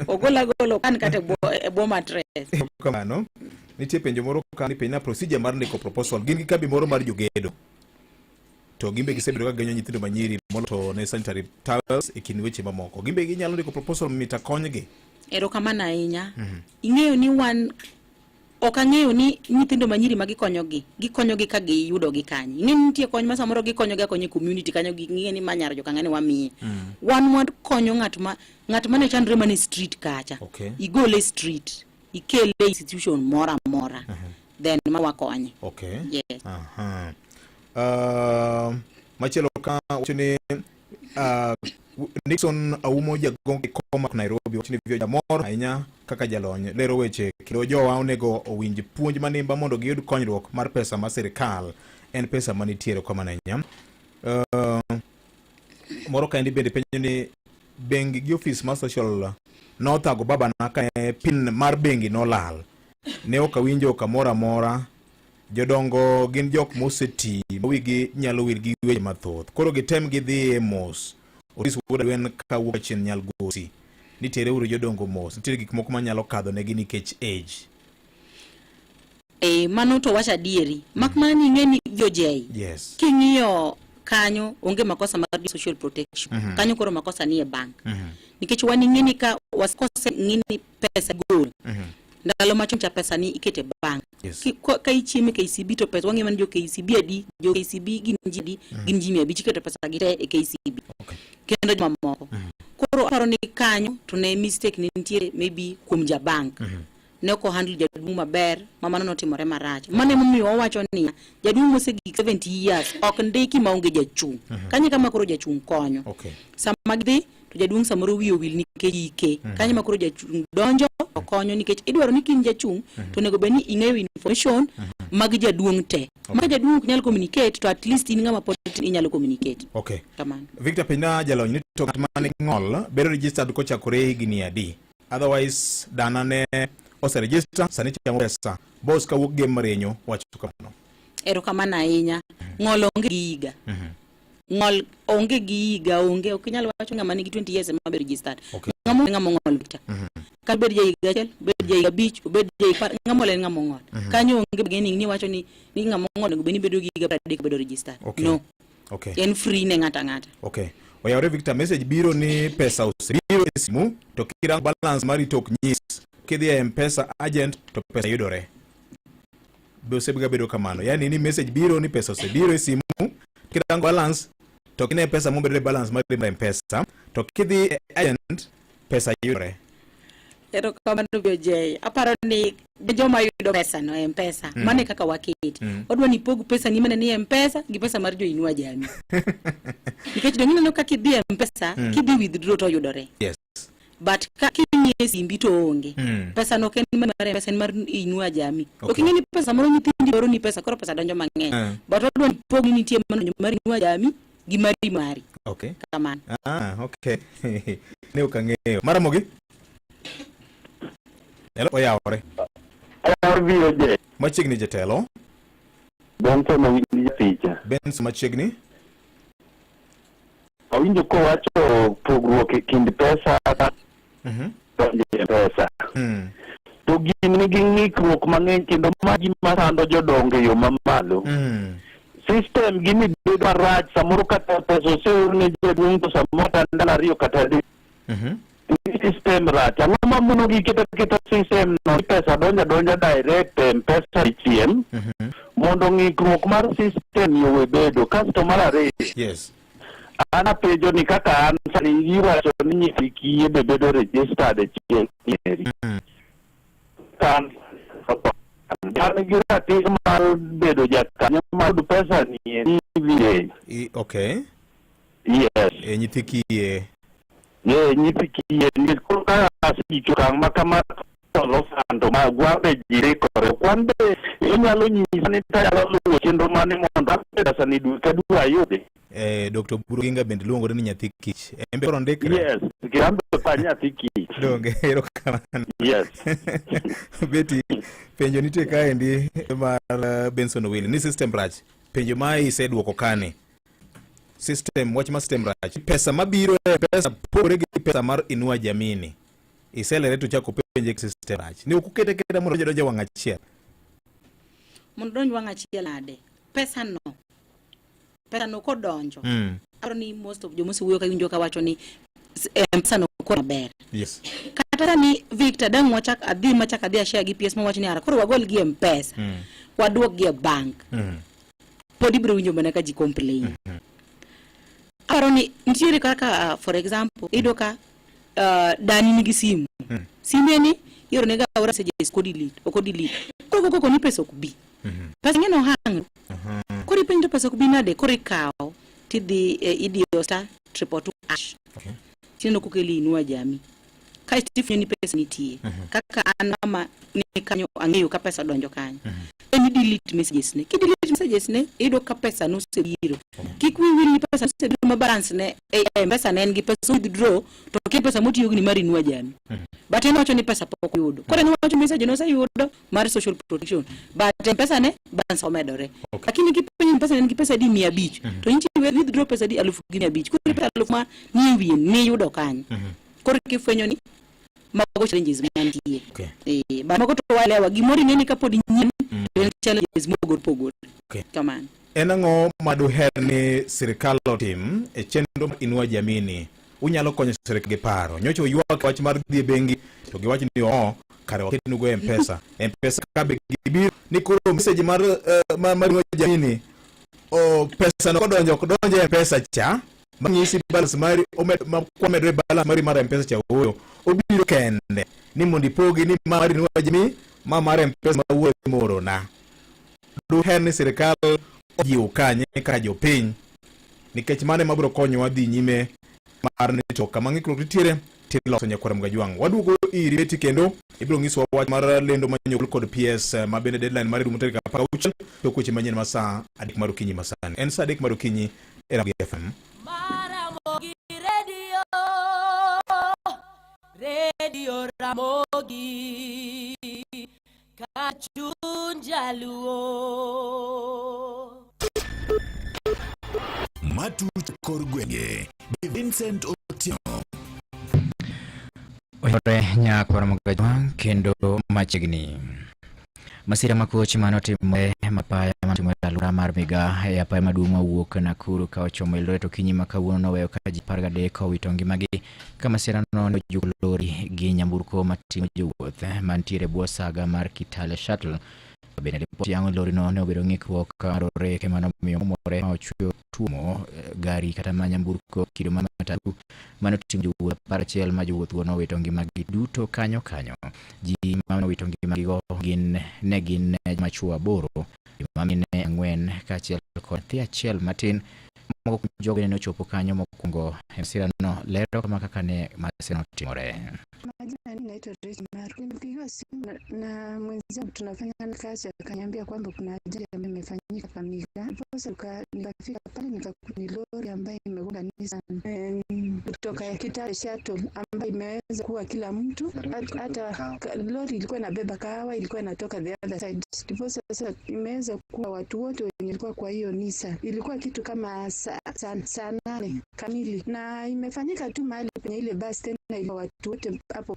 Ogola kan kata e bo mattress. Kamano. Nitie penjo moro ka ni pena procedure mar ndiko proposal gin gi kambi moro mar jogedo. To gimbe gisebedo ka genyo nyithindo manyiri molo to ne sanitary towels e kin weche mamoko. Gimbe ginyalo ndiko proposal mita konygi. Erokamano ahinya. Ing'eyo ni wan okang'eyo ni nyithindo manyiri gikonyogi ka giyudo gi kanyi. Ing'e nitie kony ma samoro gikonyogi konyo community kanyo ging'e ni manyar joka ng'ane wamiye. Wan konyo ng'at ma ne chandre mane street kacha. Igole street. Ikele institution mora then mawakonye. Yes. Machelo ka wachoni Nixon Aumo jagongo koma Nairobi wachoni vyo jamor ahinya kaka jalony lero weche kilo jowa onego owinj puonj manimba mondo giyud konyruok mar pesa ma sirikal en pesa manitiere koma nanya. Moro ka ndi bende penjo ni bengi gi office mar social nothago baba na ka pin mar bengi no lal. Ne ok awinjo kamora jodongo gin jok moseti wigi nyalo wir gi weche mathoth. Koro gitem gi dhi mos. Oris wuoda wen ka wuok chien nyal gosi. Nitere uru jodongo mos. Nitere gik moko manyalo kadho ne gini nikech age. Mano to wacha dieri. Makmana ni ng'eni jojei. King'iyo kanyo onge makosa mar social protection. Kanyo koro makosa ni e bank. Nikech wan ng'eni ka waskose ng'ini pesa gol. Ndalo machon cha pesa ni ikete bank. Ka ichieme KCB to pesa wang'e man jo KCB adi jo KCB gin ji 500 iketo pesa gite e KCB. Kendo mamoko. Koro aparo ni kanyo to ne mistake ni nitiere maybe kuom ja bank. ne ko handle jaduong' maber mama no timore marach mane momiyo owacho ni jaduong' mosegik 70 years ok ndiki maonge jachung' kanye kama koro jachung' konyo sama gidhi to jaduong' samoro wiyo wil nikech ike kanye ma koro jachung' donjo konyo nikech idwaro ni kin jachung' to nego beni ing'eyo information mag jaduong' te ma jaduong' ok nyal communicate to at least in ng'ama politin inyalo communicate kamano. Victor Pina jalony ni to mane ng'ol bedo registered kochakore higni adi, otherwise dana ne ose register sani chamo pesa boss ka wuok game marenyo wacho kamano. Erokamano ahinya. Ng'ol onge gi higa. Ng'ol onge gi higa onge ok nyal wacho ng'ama nigi 20 years ma be registered. Ng'ama ng'ol Victor. Ka bed ja higa achiel, bed ja higa abich, bed ja higa ng'ama len ng'ama ng'ol. Kanyo onge beginning ni wacho ni ng'ama ng'ol nego beni bedo gi higa 30 bedo registered. No. En free ne ng'ata ng'ata. Oyawre Victor, message biro ni pesa osebiro e simu to kira balance mari tok nyis kidhi e M-Pesa agent to pesa yudore. Osebga bedo kamano. Yani ni message biro ni pesa osebiro e simu kira balance to kine pesa mo bedo balance mari M-Pesa to kidhi e agent pesa yudore. Erokamano Jay. Aparo ni joma yudo pesa no M-Pesa mane kaka waketi odwa ni pog pesa ni mane ni M-Pesa gi pesa mar jo Inua Jamii nikech dongina no kaka idhi M-Pesa kidhi withdraw to yudore. But ka kinye simbi to onge pesa no ken mar M-Pesa mar Inua Jamii oking'e ni pesa moro nyithindi dwaro ni pesa koro pesa donjo mang'eny but odwa ni pog ni nitie mar Inua Jamii gi mari kamano. Ne ukang'eyo maramogi. Hello, oyawore. Ayawre je. Machiegni jatelo. Benson owinjo picha. Benson machiegni. Awinjo ko wacho pogruok e kind pesa pesa. To gin nigi ng'ikruok mang'eny kendo magi masando jodongo e yo mamalo. System gini bedo marach samoro kata pesa oseor ne jaduong' to samoro ndalo ariyo kata adek. System rach ang'o mamono gi keto system no pesa donja direct M-Pesa chien mondo ng'ikruok mar system yowe bedo kasto mar ariyo ana pejo ni kaka an sani iwacho ni nyithi kiye be bedo registered chien kan gi ratiro mar bedo jakanyo mar pesa ni village. Nyithi kiye nyithi kiye ni koka asicho kang makama lo santo ma gwabe jire kore kwande inyalo nyisa ni tayalo luwo chenro mane mondo pesa ni duka dua yude. Dr. Buruginga bende luongo ni nyathi kich. Embe koro ndikre. Kirambe pa nyathi kich. Donge erokamano. Beti penjo nitie kaendi mar Benson Owili ni system rach. Penjo mai iseduoko kane. System wach ma system rach. Pesa mabiro pesa pogore gi pesa mar Inua Jamii. Iselere to chako penje system rach. Ni ukukete kete mondo donjo wang' achiel. Mondo donjo wang' achiel ade. Pesa no kodonjo. Aro ni most of jomo siwuyo kawinjo ka wacho ni pesa no ko maber. Kata ni Victor dang wachak adhi ashare gi PS mo wacho ni ara koro wagol gi M-Pesa. Waduok gi bank. Podi bro winjo mana ka ji complain. Aro ni ntiere kaka for example idoka dani nigi simu. Simu ni yoro nega ora messages ko delete koko ni pesa okubi. Pesa ngeno hang. Kori penjo pesa okubi nade kori kao tidhi idio star triple 2 ash. Tino kokeli Inua Jamii. Kai stifni ni pesa nitie. Kaka anama ni kanyo ang'eyo ka pesa donjo kanyo. Ni delete messages ne. Ki delete messages ne ido ka pesa no sebiro. Kikwiwi ni pesa no sebiro ma balance ne pesa ne ngi pesa withdraw to ki pesa motiyo ni mari Inua Jamii. But eno wacho ni pesa poko yudo. Kore ni wacho message no sayudo mar social protection. But pesa ne balance omedore. Lakini kipenyo pesa ne ngi pesa di 500. To inchi withdraw pesa di 1500. Kore pesa 1000 ma ni wiye ni yudo kanyo. Kore kifwenyo ni mago challenges mantie. Ba mago to wale wa gimori neni kapodi nyin challenges mogor. Kamano. Enang'o maduher ni sirikal otim e chenro Inua Jamii ni unyalo konyo sirikal gi paro. Nyocho ywak wach mar dhi bengi to giwach ni kare waketu go M-Pesa. M-Pesa ka be gibiro ni koro message mar Inua Jamii ni pesa no kodonjo M-Pesa cha manyisi balance mari kwamedre balance mari mar M-Pesa cha huyo obiro kende kende ni mondi pogi ni mari ni wajimi mamare mpesa mawuoyo moro na du herni sirikal ojiwo kanye ka jopiny nikech mane mabiro konyo wadhi nyime mar ni to kama ng'ikruok nitiere tiloso nyakwara Mgajwang'. Waduogo iri beti kendo ibiro ng'iswa wach mar lendo manyogol kod PS ma bende deadline mar rumo tarik 16 to kuche manyien ma saa 3 mar okinyi masani. En saa 3 mar okinyi e Ramogi FM. Ramogi Radio Ramogi Kachunjaluo Matut Korgwenge Vincent Otieno Oyore nyakwara Mgajwang' kendo machigni masira makoch manotimore mapaya matimore alura mar miga ya paya maduong' mawuok Nakuru ka ochomo Eldoret okinyi ma kawuono noweyo ka ji 13 owito ngimagi ka masira no nojuko lori gi nyamburko mating'o jowuoth mantiere bwo saga mar Kitale Shuttle. Bende ripoti yango lori no ne obedo ng'ikruok marore ke manomiyo more ma ochweyo tuomo gari kata nyamburko kido ma matatu manoting'o jowuoth 11 ma jowuoth no owito ngimagi duto kanyo ji ma owito ngimagi go gin machuo 8 mamine 4 kaachiel kod nyathi achiel matin. Moko jogo ne ochopo kanyo mokwongo masira no lero kama kaka ne masira otimore. Majina naitwa Rich Maru. Nilipigiwa simu na mwenzangu tunafanya kazi, akaniambia kwamba kuna ajali ambayo imefanyika Kakamega. Sasa nikafika pale nikakuta ni lori ambayo imegonga Nissan kutoka Kitale Shuttle ambayo imeweza kuwa kila mtu, hata lori ilikuwa inabeba kahawa ilikuwa inatoka the other side. Ndipo sasa imeweza kuwa watu wote wenye walikuwa kwa hiyo Nissan. Ilikuwa kitu kama saa 8 kamili na imefanyika tu mahali penye ile bus tena ile watu wote hapo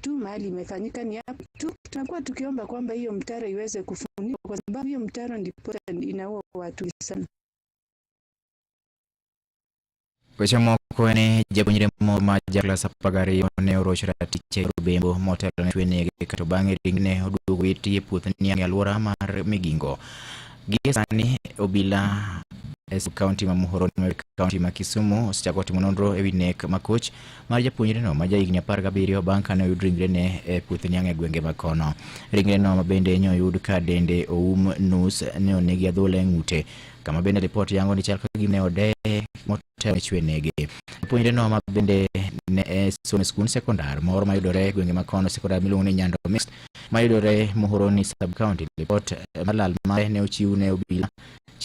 tu mahali imefanyika ni hapo tu. Tunakuwa tukiomba kwamba hiyo mtaro iweze kufunikwa kwa sababu hiyo mtaro ndipo inaua watu sana. Weche moko ne japuonjre ma jaklas 12 ne orochra tiche Rubembo motel ne twene kato bang'e ringne oduogo witi e puoth niang' e alwora mar Migingo. Gie sani obila county ma Muhoroni county ma Kisumu osechako timo nonro ewi nek makoch mar japuonjre no ma jahigni 17 bang' kane oyud ringre ne e puoth niang' e gwenge ma kono. Ringre no ma bende ne oyud ka dende oum nus ne onegi adhola e ng'ute, kama bende ripot yango ni chal ka gine ode motel chwe nege. Japuonjre no ma bende ne somo skul sekondar moro ma yudore e gwenge ma kono, sekondar miluongo ni Nyando Mixed ma yudore Muhoroni sub county. Ripot malal mare ne ochiw ne obila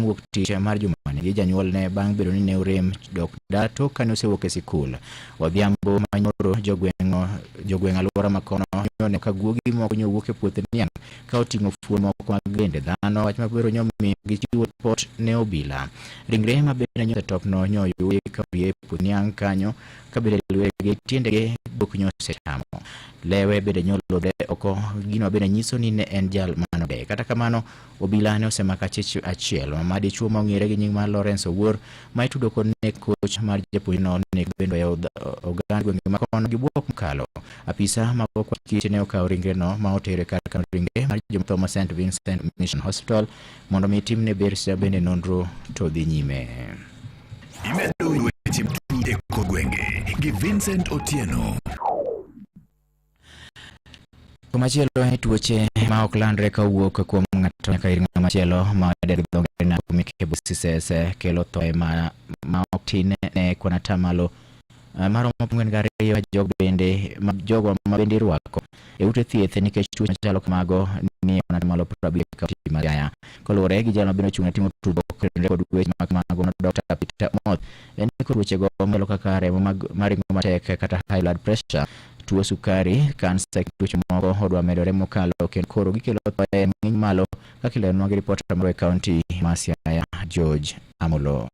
wuok tich mar jumane gi janyuol ne bang' bedo ni ne orem dok dato kane osewuok e sikul. Odhiambo manyoro jogweng' alwora ma kono ne ka guogi moko nyowuok e puoth niang' ka oting'o fuon moko mag dende dhano, wach mabiro nyomi gi chiwo ripot ne obila. Ringre ma bende nyote top no nyoyuwe ka prie puoth niang' kanyo ka bende lwege tiendege bok nyose chamo. Lewe bende nyolode oko, gino bende nyiso ni ne en jal manode. Kata kamano obila ne osemaka chich achiel ma dichuo ma ong'ere gi nying mar Lawrence Owuor ma itudo kod nek koch mar japuonjre no ne bende oganda gwenge ma kono gi buok mkalo. Apisa ma ok kiti ne okawo ringre no ma otere kar kano ringre mar jomtho ma St Vincent Mission Hospital mondo mi timne bersa bende nonro to dhi nyime. Imedo weche mtude Korgwenge gi Vincent Otieno. Kumachielo tuoche ma ok landre ka wuok kuom ng'ato nyaka ir ng'ama machielo ma der dongre na mikebusisese kelo thoe ma ok tin ne kwana tamalo maromo 12 jogo ma bende rwako e ute thieth nikech tuoche machalo kamago ni ona malo 70 ka tima ya kolore gi jalo bino chung' timo tudruok kod weche mag no Dr. Peter Omoth en ko tuoche go melo kaka remo maringo matek kata high blood pressure, tuo sukari, kansa, tuoche moko odwa medore mokalo kendo koro gikelo thoe ng'eny malo kaka ilero gi ripot mar county ma Siaya George Amolo.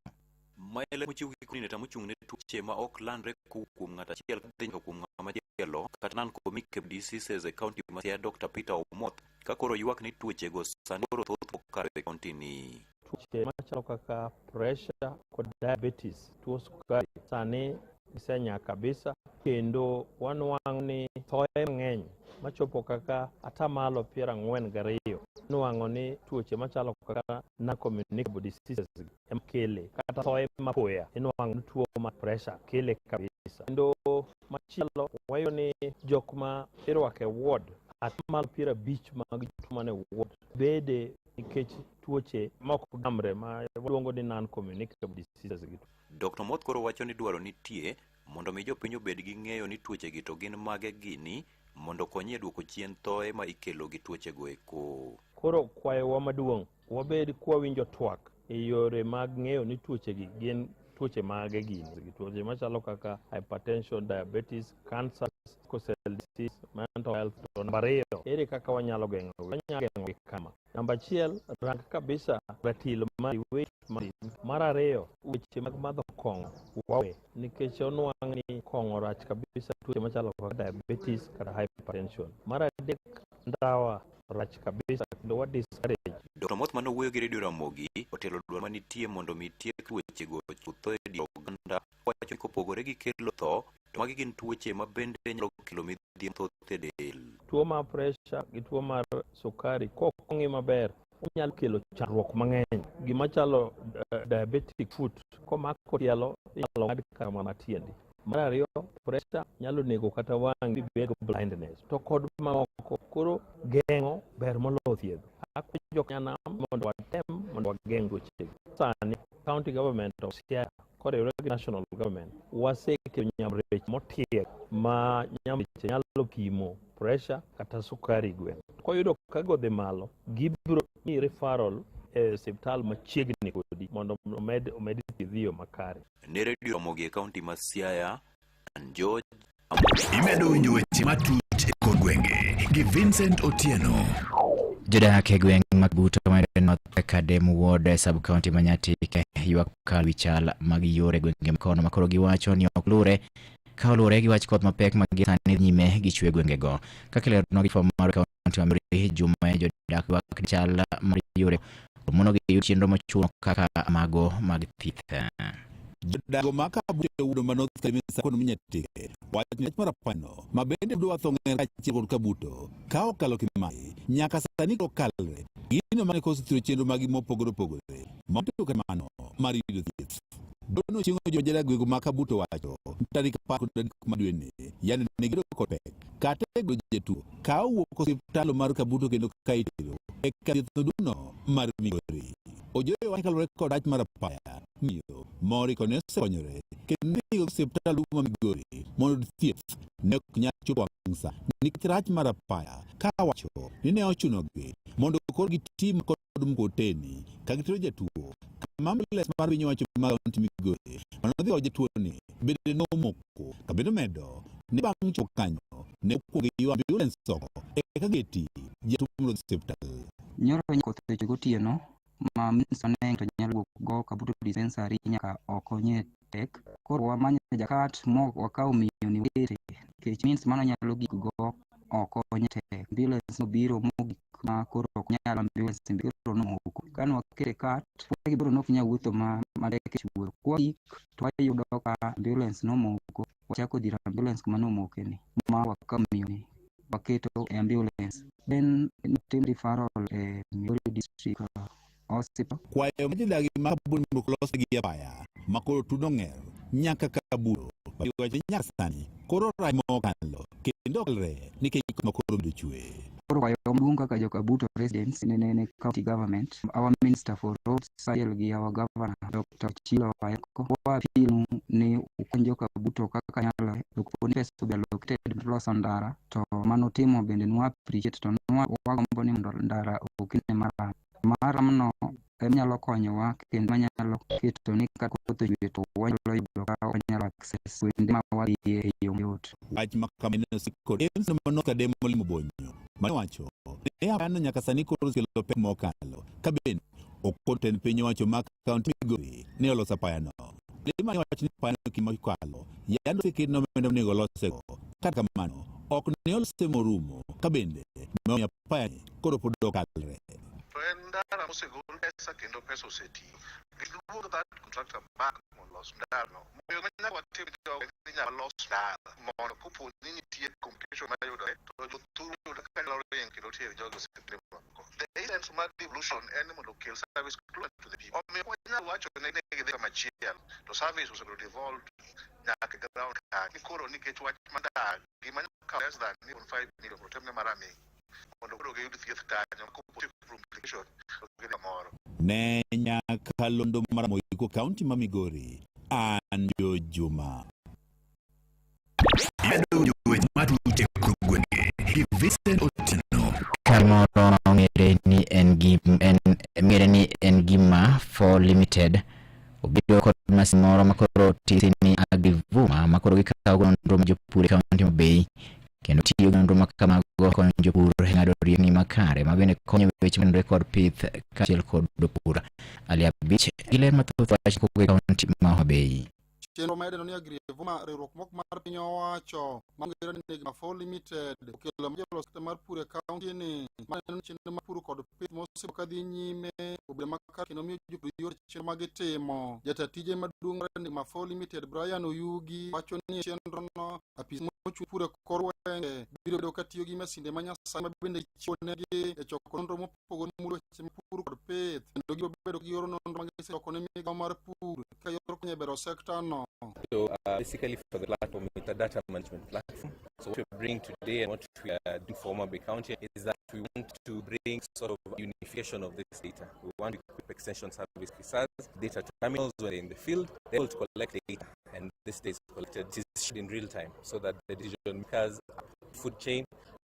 Maele muchiw gi ne tamuchung ne tuoche ma ok landre kuom ng'ata achiel kadhi kuom ng'ama machielo kata non communicable diseases e county ma Siaya Dr. Peter Omoth ka koro ywak ni tuoche go sani koro thoth okare e county ni. Tuoche machalo kaka pressure kod diabetes, tuo sukari sani isenya kabisa kendo wanwang' ni thoe ng'eny machopo kaka atamalo 42 nwang'o ni tuoche machalo kaka non-communicable diseases kele kata thoe mapoya nwang'o tuo ma pressure kele kabisa. Kendo machielo wayo ni jok ma irwake ward atamal 50 mag jotuo mane ward bede nikech tuoche ma ok gamre ma waluongo ni non-communicable diseases gitu. Dr. Moth koro wacho ni dwaro nitie mondo mi jopiny obed gi ng'eyo ni tuoche gi to gin mage gini mondo konye duoko chien thoe ma ikelo gi tuoche go eko. Koro kwayowa maduong' wabed kwawinjo twak e yore mag ng'eyo ni tuoche gi gin tuoche mage gini. Tuoche machalo kaka hypertension, diabetes, cancer, sickle cell disease, mental health. Namba 2, ere kaka wanyalo geng'o kama. Namba 1, rang kabisa ratil mari weight mari. Mar 2, weche mag madho kong'o wawe nikech onwang' ni kong'o rach kabisa tuoche machalo kaka diabetes kata hypertension. Mar 3, ndawa rach kabisa kendo wa discourage. Dr. Moth mano wuoyo gi Radio Ramogi otelo dwaro manitie mondo mi tiek weche go chutho e di oganda wacho kopogore gi kelo tho to magi gin tuoche ma bende nyalo kelo midhiero thoth e del. Tuo mar pressure gi tuo mar sukari kokong'i maber onyalo kelo chandruok mang'eny. Gima chalo diabetic foot komako tielo inyalo ng'ad kata mana tiendi. Mar 2, pressure nyalo nego kata wang' bed blindness to kod mamoko. Koro geng'o ber moloyo thiedho. Akwayo jokanyam mondo watem mondo wageng' tuoche. Sani county government of Siaya kod national government wasekelo nyamreche motiek ma nyamreche nyalo pimo pressure kata sukari gweng'. Koyudo ka godhi malo gibiro ni referral e hospital machiegni kodi mondo omed thiedho makare. Ne Radio Ramogi e kaunti ma Siaya, George Imedo winjo weche matut e kor gwenge gi Vincent Otieno. Jodak e gweng' mag Buto Maiden North Academy Ward sub-county Manyatike ywak kal wichal mag yore gwenge mkono makoro giwacho ni ok lure ka olure gi wach koth mapek mag sani nyime gi chwe gwenge go. Kaka lerno gi fom mar kaunti ma Miri Juma jodak ywak chal mar yore mono gi yud chenro mochuno kaka mago mag thieth. Jodago maka bute wudo manok kalimisa kono Manyatike wach marapano mabende dwa thong'er kachiel kabuto ka okalo kimai nyaka sani to kalre gino mane kosithiro chenro magi mopogore opogore mato kamano mar yudo thieth. Dono chingo jodago maka buto wacho tarik 10 madwene yani negiro kopek kata ego jetu ka wuok hospital mar Kabuto kendo kaitiro e thieth duno mar Migori. Ojoyo wani kalore kod rach mar apaya miyo mori kone osefonyore kendo nigo hospital ma Migori mondo thieth ne ok nyal chopo wang'sa nikech rach mar apaya ka wacho ni ne ochunogi mondo kor gitim kod mkoteni ka gitero jatuo kama ambulance mar piny owacho ma kaunti Migori manodhi o jatuo ni bende nomoko ka bende medo ne bang' chopo kanyo ne okuongo ywa ambulance oko eka geti jatuo hospital. Nyoro koth gotieno ma minso ne to nyalo go Kabuto dispensary nyaka okonye tek koro wamanyo jakat mo wakaw miyo ni wete kech means mano nyalo gik go okonye tek ambulance obiro mogik ma koro ok nyalo ambulance biro no oko kan wakere kat wagi biro nok nyalo wuotho ma madeke chuo kwa gik to ayudo ka ambulance no moko wachako dira ambulance kuma no mokeni ma wakaw miyo ni waketo ambulance then team referral Migori district hospital. Kwayo majidagi makabuni mbukulos gi apaya makoro tudo ng'er nyaka Kabuto wacho nyaka sani koro rach mokalo kendo kalre nikech makoro bido chwe. Koro kwayo maduong' kaka jo Kabuto residents ne county government, our minister for roads gi our governor Dr. Chilo Ayako wapilu ni ukonjo Kabuto kaka nyalo lokoni pesa be allocated loso ndara to mano timo bende nwa appreciate to nwa wagombo ni ndara okine mara mno nyalo konyowa kendo nyalo keto ni ka koth oywe to wanyalo yudo ka wanyalo access wende ma wadhi e yo mayot. Wach makamano sikoro enso manok ademo limo bonyo mawacho ne apano nyaka sani koro kelo pek mokalo ka bende okonten piny owacho ma kaunti Migori ne oloso apayano lima wacho ni apayano kimokalo yando sekeno mendo nego losego kata kamano ok ne olose morumo ka bende miyo apayani koro pod okalre. Ndara osegol pesa kendo pesa osetiyo giduogo that contractor back mondo los ndara no moyo manya watim jogo nyalo los ndara mondo kopo ni nitie complication ma yudore to jothuru yudo ka nyalo ring kendo tiyo jogo sekretary mako the essence of devolution en mondo kel service close to the people omiyo wanyalo wacho ne gidhi kama chiel to service osebiro devolved nyaka ground ka koro nikech wach mandara gima ka less than 5 million otemne marami mondo koro giyud thieth kanyo kopo complication ogede moro ne Nyakalondo mar Moiko kaunti ma Migori Anjo Juma Kamoro ngere ni en gima for limited obedo kod masimoro makoro tisini Agrivuma makoro gikawo nonro ma jopur kaunti ma Bay kendo tiyo gi nonro makamago konyo jopur ng'ado riekni makare ma bende konyo weche manre kod pith kaachiel kod pur. Ali Abich gi ler mathoth wach kowuok kaunti ma Bay. Chenro ma idendo ni Agrivuma riwruok moko mar piny owacho mangere ni Gima for Limited okelo mjolo sistem mar pur e kaunti ni maneno chenro mar pur kod pith mosebo kadhi nyime obedo makare kendo miyo jopur yore chenro ma gitimo. Jata tije maduong' mar Gima for Limited Brian Oyugi wacho ni chenro no apis mochung' pur e kor gwenge biro bedo katiyo gi masinde manyasani ma bende chiwo negi e choko nonro mopogore mulo weche pur kod pith kendo gibiro bedo gi yor nonro ma gisechoko ne migawo mar pur ka yor konyo e bero sekta no. So basically for the platform, it's a data management platform. So what we bring today and what we are doing for Homa Bay County is that we want to bring sort of unification of this data. We want to equip extension service officers, data terminals when they're in the field, they're able to collect data, and this data is collected in real time so that the decision makers, food chain,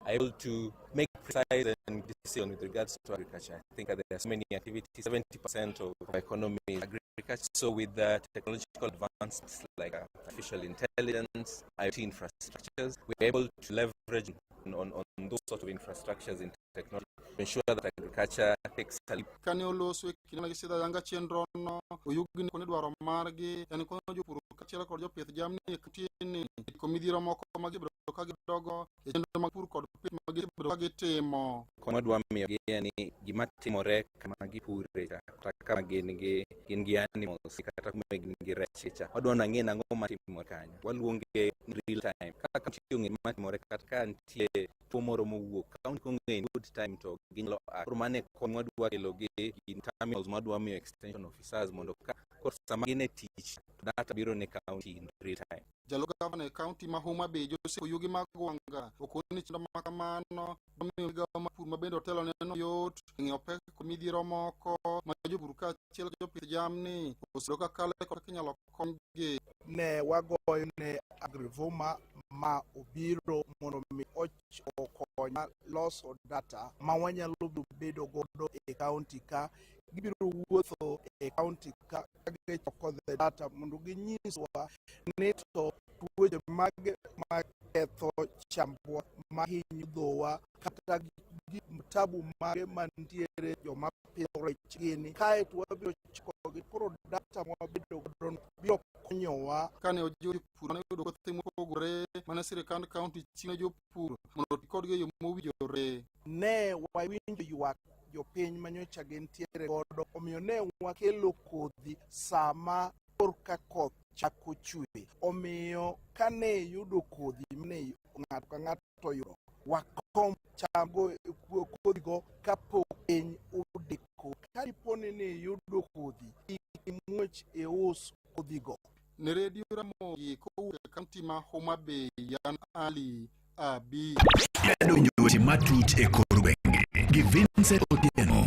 are able to make precise and decision with regards to agriculture. I think that there are so many activities, 70% of our economy is agriculture. So with the technological advancements like artificial intelligence, IoT infrastructures, we're able to leverage on those sort of infrastructures in technology to ensure that agriculture takes a leap. Kanioloso kinana gisida yanga chenro no Oyugi kone dwaro margi yani konyo jopur kaachiel kod jopith jamni e kutini komidhiro moko magibro ka gidogo e chenro mag pur kod pith magibro ka gitimo. Koma dwa miyo yani gima timore kama gipure kata kama gin gi animals kata kuma gin gi rechicha wadwa nang'e nang'o matimore kanyo waluonge real time kaka tiyo ng'e matimore kata ka nitie tuo moro mowuok kaunti kong'e good time to ginyalo mane konwa dwa kelo gi terminals madwa miyo extension officers mondo ka kor sama gin e tich data biro ne kaunti in real time. Jalo governor kaunti ma Homa Bay Joseph Oyugi Magwanga okoni chenro makamano bamiyo migawo mar pur mabende otelo neno yot ng'eyo pek kod midhiero moko ma jopur kaachiel gi jopith jamni osebedo ka kale kod kinyalo konygi. Ne wagoyo ne Agrivuma ma obiro mondo mi okonya loso data ma wanyalo bedo godo e kaunti ka gibiro wuotho e kaunti ka gichoko data mondo ginyiswa ni to tuoche mage maketho chambwa mahinyo dhowa kata tabu mage mantiere joma pidho rech gini kae to wabiro chikogi koro data mwabedo godo biro konyowa. Kane ojiwo jopur ne yudo kothe mopogore mane sirikand kaunti chiwo jopur mondo ti kodgi e yo mowinjore. Ne wawinjo ywak jopiny manyocha gintiere godo omiyo ne wakelo kodhi sama korka koth chako chwe omiyo kane yudo kodhi mane ng'ato ka ng'ato yudo wakom chamgo kodhigo kapok piny odeko kadiponi ne yudo kodhi imuoch e us kodhigo. Ne Radio Ramogi kowuok e kaunti ma Homa Bay Yan Ali Abi. Yadonjo weche matut e kor gwenge gi Vincent Otieno.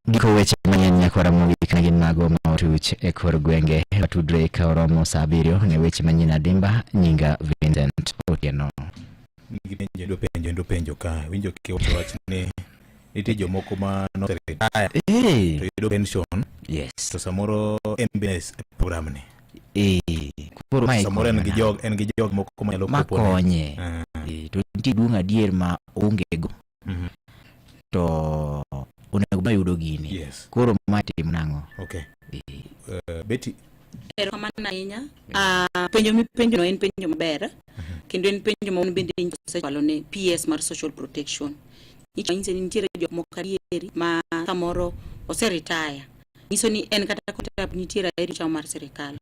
Giko weche manyien nyakwara mogik na gin mago ma otuch e kor gwenge watudre ka oromo saa 7 ne weche manyien adimba nyinga Vincent Otieno. Ndo penjo ka winjo ke wach ni nitie jomoko ma no retire to yudo pension. Yes. To samoro MBS program ni koro mai samoro en gi jog moko ma nyalo makonye to nitie duong' adier ma onge go to onego ba yudo gini. Koro matim nang'o? Okay. Betty Erokamano ahinya. Penjo mipenjo no en penjo maber kendo en penjo ma un bende insechwalo ne PS mar social protection. Nicho inse nitiere jok moko adieri ma samoro oseretire. Niso ni en kata kota nitiere eri chama mar serikal.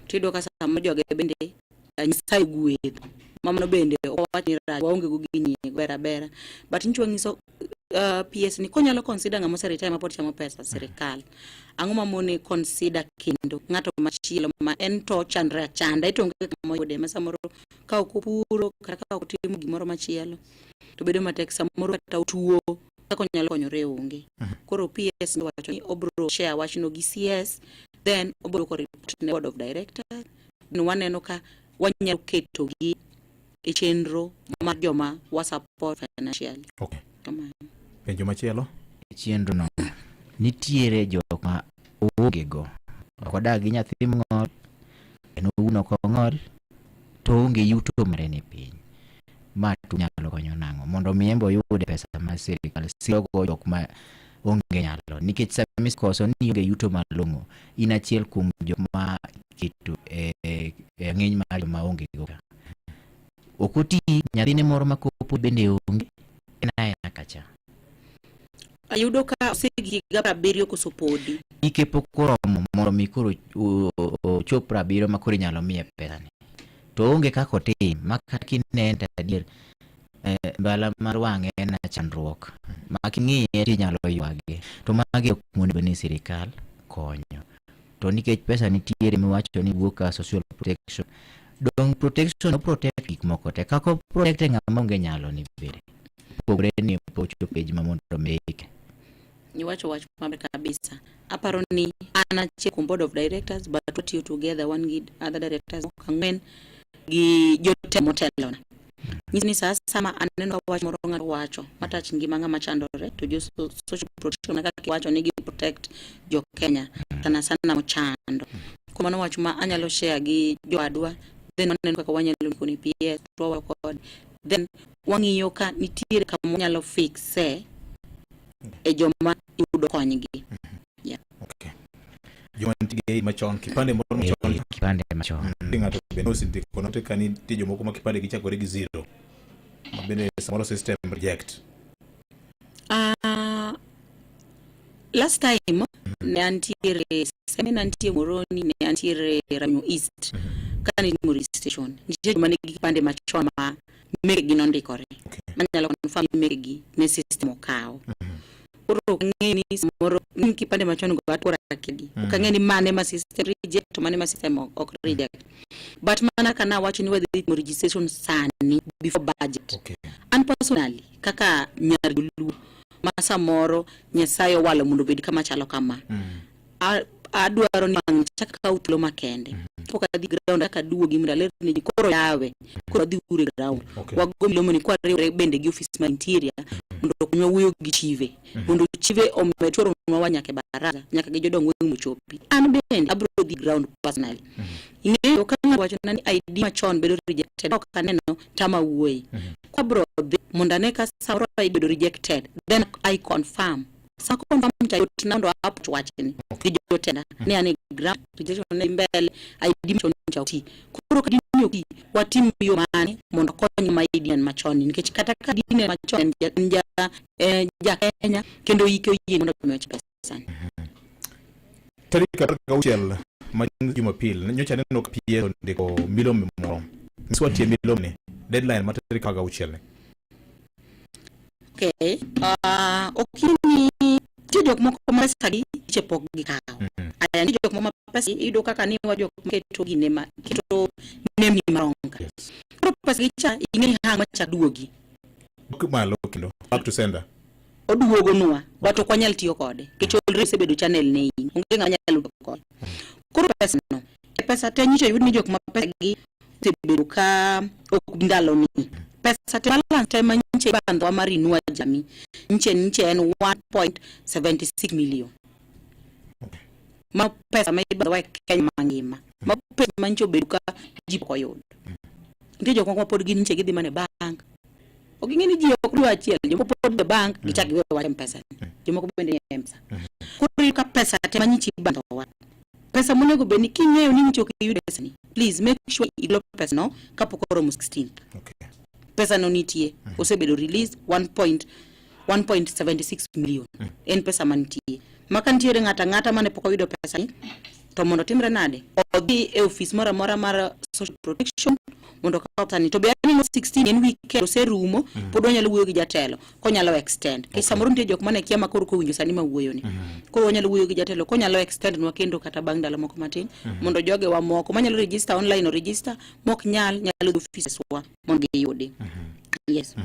Tido ka samo joge bende nyisai gweth mamno bende owach ni waonge go ginyi bera but nicho ngiso PS ni konyalo consider ngamo se retire mapod chamo pesa sirikal. Ang'o mamone consider kendo ng'ato machielo ma en to chandra chanda itonge kama yode masamoro ka okupuro kata ka okutimo gimoro machielo to bedo matek samoro kata tuo ka konyalo konyore onge. Koro PS wacho ni obro share wachno gi CS, then obro ko report ne board of directors. Waneno ka wanyalo keto gi e chenro mar joma wa support financially. Okay. Penjo machielo chenro no nitiere jok ma onge go kodagi nyathi mong'ol en uno ko ng'ol to onge yuto mare ni piny ma tu nyalo konyo nang'o mondo miembo yude pesa ma sirikal siro go jok ma onge nyalo nikech samis koso ni onge yuto malong'o in achiel kuom jok ma kitu ng'eny mar joma onge go okuti nyathine moro makopo bende onge na kacha ayudo ka osegi ga biriyo kusopodi ike pokoromo mondo mikoro chopra biro makori nyalo mie pesa ni to onge kako tim makata kinenta adier bala mar wange na chandruok making'iye ti nyalo ywage to magi ok mondo ni sirikal konyo to nikech pesa nitiere miwacho ni wuoka social protection dong protection no protect gik moko te kako protect ng'ama onge nyalo ni bere pogre ni pocho page mamondo make ni wacho maber kabisa aparo ni ana check board of directors but what you together one with other directors kang'en gi jote motelo na ni sasa sama aneno wach moro ng'ato wacho matach ngima ng'ama chandore to jo social protection naka kiwacho ni gi protect jo Kenya sana sana mochando kwa maana wach ma anyalo share gi jo adwa then aneno kaka wanyalo koni PS to code then wang'iyo ka nitiere kama nyalo fixe e joma yudo konygi. Yeah. Okay. Joma ntige machon kipande moro machon ng'ato benosi ndiko note kani tijo moko ma kipande gichakore gi zero mabende samoro system reject. Last time ne antiere seminar antiere Moroni ne antiere Ramyo East kani muri station nije mane kipande machon ma megi nondikore manyalo confirm megi ne system okao oro ng'eni samoro kipande machon go atwora kidi ukang'eni mane ma system reject mane ma system ok reject but mana kana wacho ni whether it registration sani before budget and personally kaka nyargulu masa moro nyasayo walo mondo bed kama chalo kama adwaro ni chaka utlo makende poka di ground aka duogi mraler ni koro yawe koro di ure ground wago milomo ni kwa re bende gi office ma interior mondo kunyo wuyo gi chive mondo chive ometoro mawanya ke baraza nyaka gi jodongo muchopi an bende abro di ground personally ing'eyo kanga wacho nani ID machon bedo rejected ok kaneno tama wuoyi kwa bro mondo ne ka sauro ID rejected then I confirm sa confirm chayo tunando hapo tuwacheni video tena ne ani ground rejection ne mbele ID machon chauti kuro kadinyo ki watimu yo mane mondo konyo maidi machon nikech kata kadine machon nja ja Kenya kendo yike yie mondo meche pesa tarika gauchel majin Jumapil nyocha neno PS ndiko milome moro niswatie milome deadline matarika gauchel. Okay, okini jok moko pesa gi chepok gi kao aya ni jok moko pesa ido kaka ni wajok keto gine ma keto nemni maronga pro pesa gi cha ing'e hanga cha duogi malo kendo back to sender oduogo nuwa wato kwanyal tiyo kode kechol sebedo channel ne onge ng'anyalo kode koro pesa no pesa te nyicho yud ni jok ma pesa gi sebedo ka ok ndalo ni pesa te balance te manche bando mari nuwa jami nche en 1.76 million ma pesa ma ibando wa Kenya mangima ma pesa mancho beduka jipo yod ndio jok moko pod gin nche gidhi mane bank ogingeni ji ok dwa achiel jomoko pod bank gichak giwe wa pesa jomoko bende M-Pesa kuri ka pesa te manchi bando wa pesa monego beni king'eyo ni ncho kiyude pesa ni please make sure idlo pesa no kapokoro 16 pesa no nitie osebedo release 1.76 million en pesa mantie makantiere ng'ata mane poko yudo pesa ni to mondo timre nade odhi e office mora mar social protection mondo ka tani to be ani 16 en weekend oserumo pod onyalo wuoyo gi jatelo konyalo extend ke samoro nitie jok mane kia makoro ko winjo sani ma wuoyo ni koro onyalo wuoyo gi jatelo konyalo extend nwa kendo kata bang ndalo moko matin mondo joge wa moko manyalo register online o register mok nyalo office wa mondo giyudi. Yes.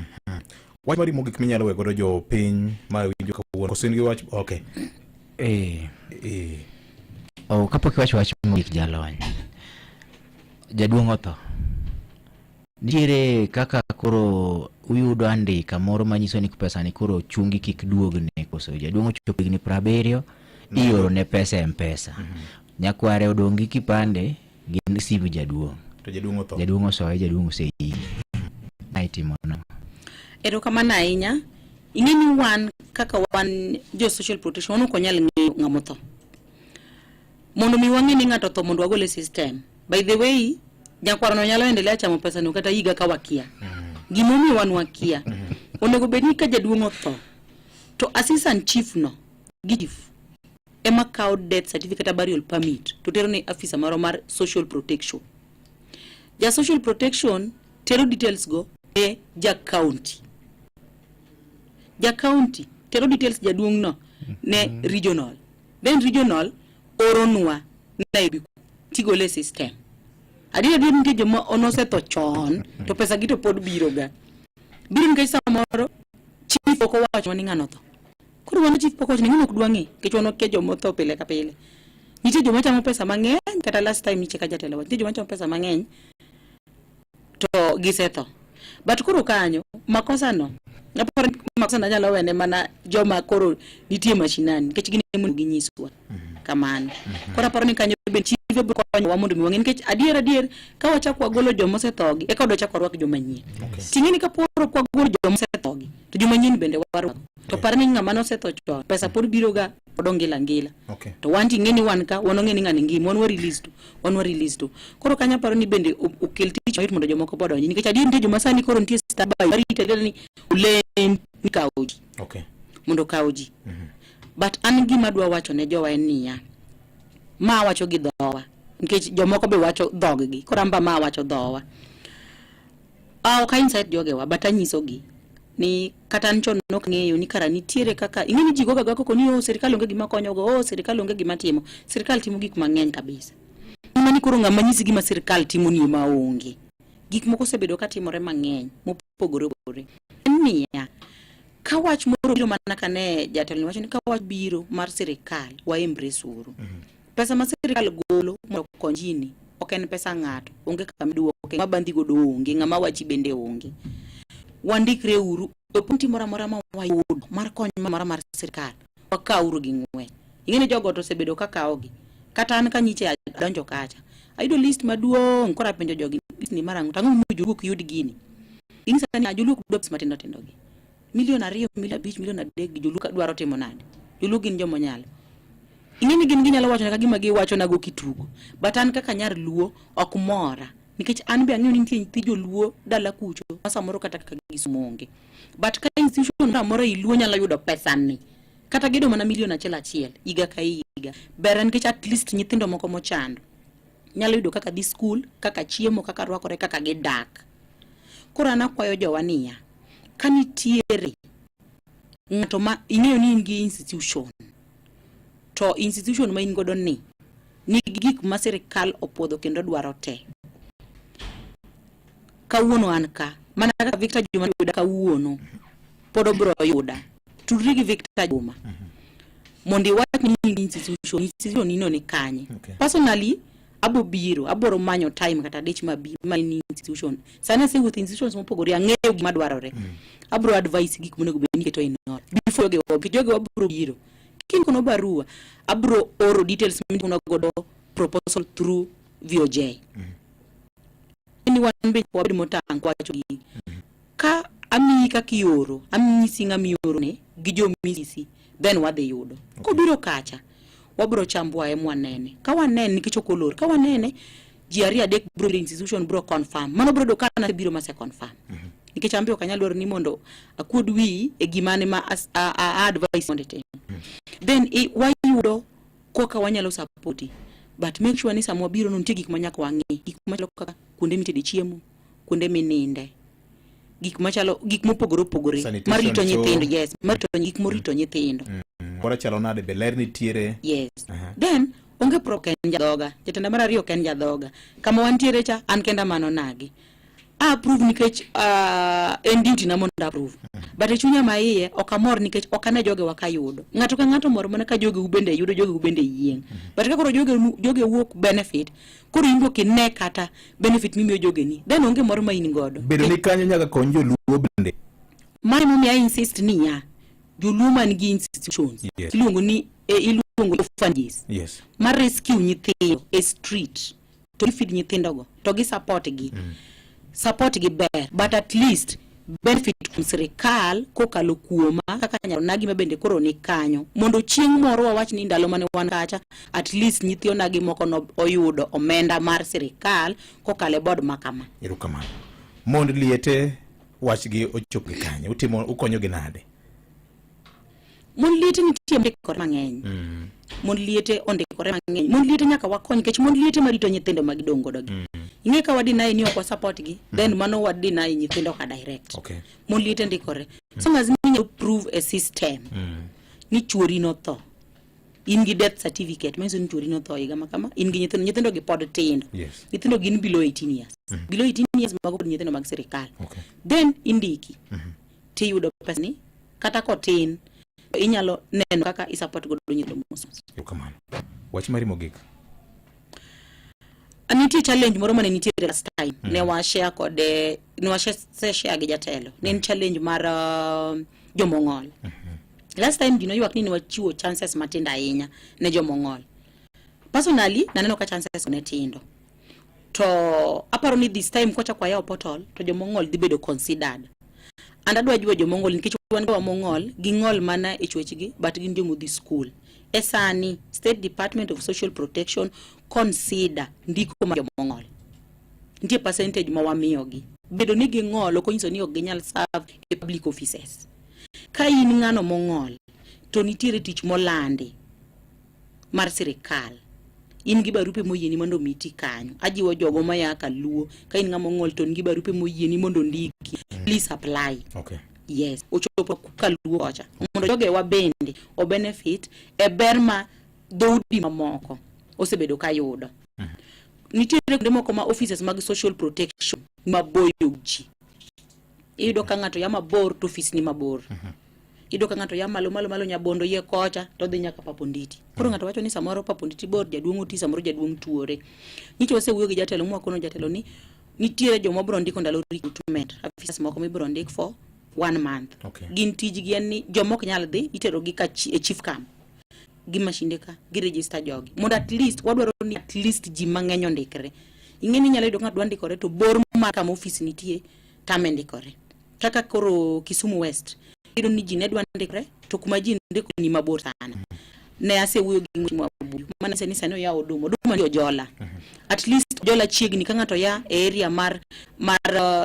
Wach mari mogik minyalo we godo jo piny ma winjo kawuono kosin gi wach okay. Kapok wach mogik jalony jaduong' otho nitiere kaka koro uyudo andika moro manyiso ni pesa ni koro chungi kik duogne koso jaduong' ochopo higni 70 ioro ne pesa M-Pesa nyakware odongi kipande gi simu jaduong' to jaduong' otho jaduong' osei aitimo no. Erokamano ahinya. Ingeni wan kaka wan jo social protection wano konyal ng'eyo ng'amotho mondo mi wang'e ni ng'ato tho mondo wagole system. By the way nyakwaro no nyalo endelea chamo pesa no kata higa ka wakia gimomi wan wakia onego bedni ka jaduong' otho to assistant chief no give ema kao death certificate burial permit to tero ne afisa maro mar social protection. Ja social protection tero details go e ja county tero details jaduong' no ne regional, then regional oronwa Nairobi tigole system. Adira nitie joma onosetho chon to pesa gi to pod biro nke samoro chief oko wacho ni ng'ano tho koro wan chief oko ni ng'ano ok dwangi kech wan ok joma tho pile ka pile. Nitie joma chamo pesa mang'eny kata last time niche ka jatelo nitie joma chamo pesa mang'eny to gisetho but koro kanyo makosa no naparo makosa na nyalo wene mana joma koro nitie mashinani kech gine mun ginyiswa kamano koro aparo ni kanyo be chief bro konyo wa mondo mi wang'e nikech adier ka wachako golo joma osethogi e ka do chako rwak joma nyien ting'eni ka poro kwa golo joma osethogi to joma nyien bende waro to par ni ng'ama nosetho chon pesa pod biro ga odongila to wanti ng'eni wan ka wanong'eni ng'ani ngima wan release to koro kanya paro ni bende okel tich mayot mondo joma ko bodonyi nikech adier nitie joma sani koro nitie standby marita ni ulen ni kauji mondo kauji but an gima dwa wacho ne jowa en niya ma wacho gi dhowa nikech jomoko be wacho dhoggi koramba ma wacho dhowa ka insight jogewa but anyiso gi ni kata nchon nok ng'eyo ni kara nitiere kaka ing'eni ji goga koko ni serikal onge gima konyogo serikal onge gima timo. Serikal timo gik mang'eny kabisa mani koro ng'ama nyisi gima serikal timo ni ma onge gik moko sebedo ka timore mang'eny mopogore niya ka wach moro biro mana kane jatelo wacho ni ka wach biro mar serikal wa embrace uru pesa ma serikal golo mondo konjini ok en pesa ng'ato onge kaka miduoke mabandhi godo onge ng'ama wachi bende onge wandikre uru opunti mora ma wayudo mar kony mara mar serikal wakauru gi ng'we ing'eni jogo to sebedo kaka ogi kata an kanyiche adonjo kacha ayudo list maduong' kora penjo jogi ni marangu tangu mujuluk yud gini ing'isa ni ajuluk dops matindo gi milion 2 milion 5 milion 3 joluka dwaro timo nade joluka gin jomo nyalo ing'eni gin ginyalo wacho ka gima giwacho nago kitugo but an kaka nyar luo ok mora nikech an be ang'eyo ni nitie nyithi joluo dala kucho samoro kata kaka gisumonge but ka institution moro iluo nyalo yudo pesa ni kata gedo mana milion 1 higa ka higa ber nikech at least nyithindo moko mochando nyalo yudo kaka dhi school kaka chiemo kaka rwakore kaka gidak. Koro anakwayo jowaniya kanitiere ng'ato ma ing'eyo ni in gi institution to institution ma in godo ni gik ma serikal opwodho kendo dwaro te kawuono an ka mana kaka Victor Juma yuda kawuono podo bro yuda tudri gi Victor Juma mondi wach ni institution ino ni kanye personally aboro manyo time kata dich ma ni institution sana se with institutions mopogore ang'eyo gima dwarore abro advice gik monego be ni keto inor before joge abro biro kin kono barua abro oro details mino godo proposal through VOJ anyone be wabdi motang kwacho gi ka ami ka kioro ami singa mioro ne gi jo misisi then what they yudo ko biro kacha wabro chambua mwanene ka wanene nikichokolor ka wanene jiari adek bro institution bro confirm mano bro dokana biro mase confirm nikichambio kanyalor ni mondo akud wi e gimane ma advice on the time then wayudo koka wanyalo supporti but make sure ni sama wabiro nitie gik manyaka wang'i, gik machalo kaka kuonde mitede chiemo, kuonde mininde, gik mopogore opogore marito nyithindo. Yes, marito gik morito nyithindo. Kora chalo nade be ler nitiere. Yes. Then onge ken jadhoga, jatenda mar ariyo ken jadhoga. Kama wantiere cha an kenda mano nagi. Approve nikech en duty na mondo approve. But chunya maiye okamor nikech okane joge wakayudo. Ng'ato ka ng'ato moro mana ka joge ubende yudo, joge ubende yieng. But ka koro joge wuok benefit, koro imbo kine kata benefit mimiyo joge ni. Then onge moro ma in godo. Bedo ni kanyo nyaka konyo joluo bende. Mari mumi I insist ni ya joluo man gi institutions. Yes. Iluongo ni iluongo orphanages. Yes. Mar rescue nyithindo e street. To feed nyithindo go. To gi support gi. Support gi ber, but at least benefit kum sirikal kokalo kuoma kaka nyalo nagi mabende koro ni kanyo mondo chieng' moro wawach ni ndalo mane wan kacha at least nyithiyo nagi moko no oyudo omenda mar sirikal kokale board makama. Erokamano. Mond liete wachgi ochop gi kanyo, utimo ukonyo gi nade? Mond liete nitie ndikore mang'eny. Mond liete ondikore mang'eny. Mond liete nyaka wakony kech mond liete marito nyithindo magidongo dogi. Inge ka wadinai ni ok support gi, then mano wadinai nyithindo ka direct. Okay. Mond liete ndikore. So as you prove a system. Ni chuori no tho. In gi death certificate, means ni chuori no tho iga makama. In gi nyithindo gi pod tindo. Yes. Nyithindo gin below 18 years. Below 18 years mago pod nyithindo mag sirikal. Okay. Then indiki. Ti yudo pesa ni kata kotin inyalo neno kaka isupport godo nyithindo mos. Erokamano. Wach mari mogik. Aniti challenge moro mane nitiere last time. Ne wa share kode, ne wa share gi jatelo. Ne challenge mar jomong'ol. Last time gino ywak ni wachiwo chances matinda ahinya ne jomong'ol. Personally naneno ka chances ne tindo. To aparo ni this time kocha kwa yao portal to jomong'ol dhi bedo considered. And adwa jiwo jomong'ol nikech wan ga mong'ol gi ng'ol mana e chwechgi but gin jomodhi school. Esani State Department of Social Protection consider ndiko ma jomong'ol. Nitie percentage ma wamiyogi. Bedo ni ging'ol ok onyiso ni ok ginyal serve e public offices. Ka in ng'ano mong'ol to nitiere tich molandi mar sirikal. In gi barupe moyieni mondo miti kanyo. Ajiwo jogo maya ka luo. Ka in ng'ama mong'ol to ngi barupe moyieni mondo ndiki. Please apply. Okay. Yes, ochopo kaluo kocha. Mondo joge wa bende o benefit e berma dhoudi mamoko osebedo kayudo. Nitiere kuonde moko ma offices mag social protection maboyo ji. Iyudo ka ng'ato ya mabor to office ni mabor. Iyudo ka ng'ato ya malo Nyabondo ye kocha to dhi nyaka Paponditi. Koro ng'ato wacho ni samoro Paponditi bor jaduong' oti samoro jaduong' tuore. Nyicho wasewuoyo gi jatelo mwa kono jatelo ni nitiere joma bro ndiko ndalo recruitment. Officers moko mibro ndik for 1 month. Okay. Gin tijgi en ni jomok nyal dhi itero gi ka chief camp. Gi mashinde ka gi register jogi. Mondo at least wadwaro ni at least ji mang'eny ondikre. Ing'eni nyalo yudo ng'at dwa ndikore to bor mar kama office nitie tame ndikore. Kaka koro Kisumu West. Iyudo ni ji ne dwa ndikre to kuma ji ndiko ni mabor sana. Ne asewuoyo gi mwa Abuja. Mana seni sano ya Oduma ndio Jola. At least Jola chiegni ka ng'ato ya e area mar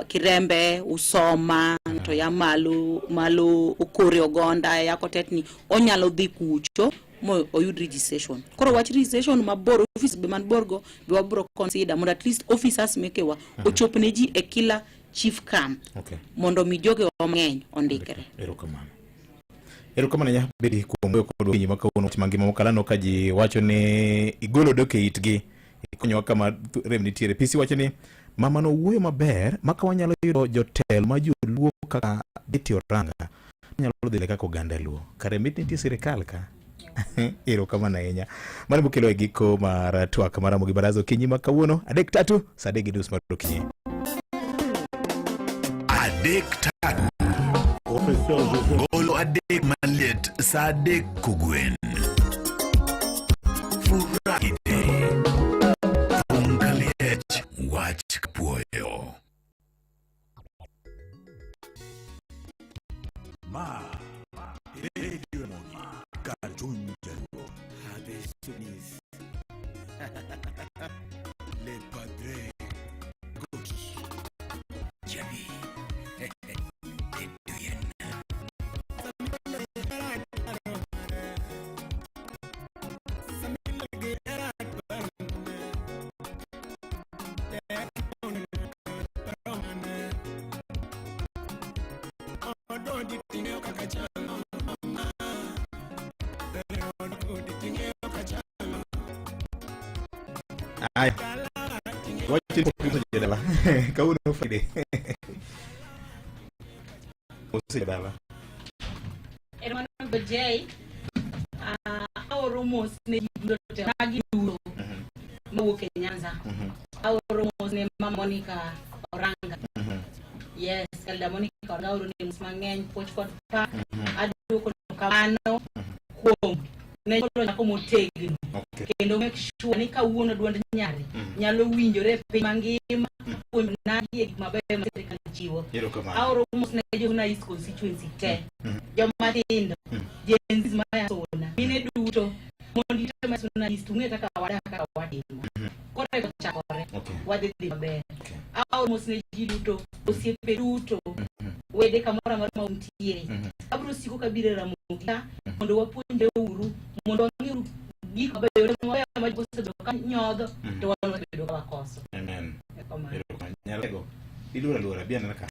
Kirembe, Usoma, to ya malo Okore Ogonda ya Kotetni onyalo dhi kucho mo oyud registration. Koro wach registration mabor office be man borgo be wabro consider mondo at least officers mekewa ochopne ji e kila chief camp. Okay. Mondo mi joge mang'eny ondikre. Erokamano nya bedi kuombe kod winyi makawuono timangima mokalano ka ji wacho ni igolo doke itgi ikonyo kama rem nitiere. Pisi wacho ni mama no wuoyo maber maka wanyalo yudo jotelo ma joluo kaka Betty Oranga nyalo dhi kaka oganda luo kare mit nitie sirikal ka. Erokamano ahinya. Mano bokelo e giko mar twak mar Ramogi Baraza okinyi makawuono 3:03 saa 3:30 mar okinyi. 3:03 Golo adek maliet saa 3 kogwen. Furahide Ungaliech wach kapuoyo. Ma Radio Mogi Kajunjero Hadesunis Le Padre Goki Javi Ai. Wajin popular jadala. Kau no Friday. Ose jadala. Hermano Bajay, Auromos ne Jibulote Nagi Duro, Mawuke Nyanza, Auromos ne Mama Monica Oranga. Yes, Kalda Monica Oranga ne Musmangen, Pochford Park, Adu Kamano, Home. Nejolo na komo tegi kendo make sure ni ka wuono duond nyare nyalo winjore piny mangima kuom nadi e maber ma sirikal chiwo aoro mos ne jona is constituency te joma tindo jenzi maya sona mine duto mondi te masona is tunge kaka wadaka wadimo kore ko chakore wadhi dhi maber aoro mos ne ji duto osiepe duto wede kamora mar mauntiere abro siko kabire ramoga mondo wapuonje uru mondo ngiru gik mabeyo mo ya ma bose do kan nyodo to wan bedo ka koso. Amen. Nyalego ilura bien naka.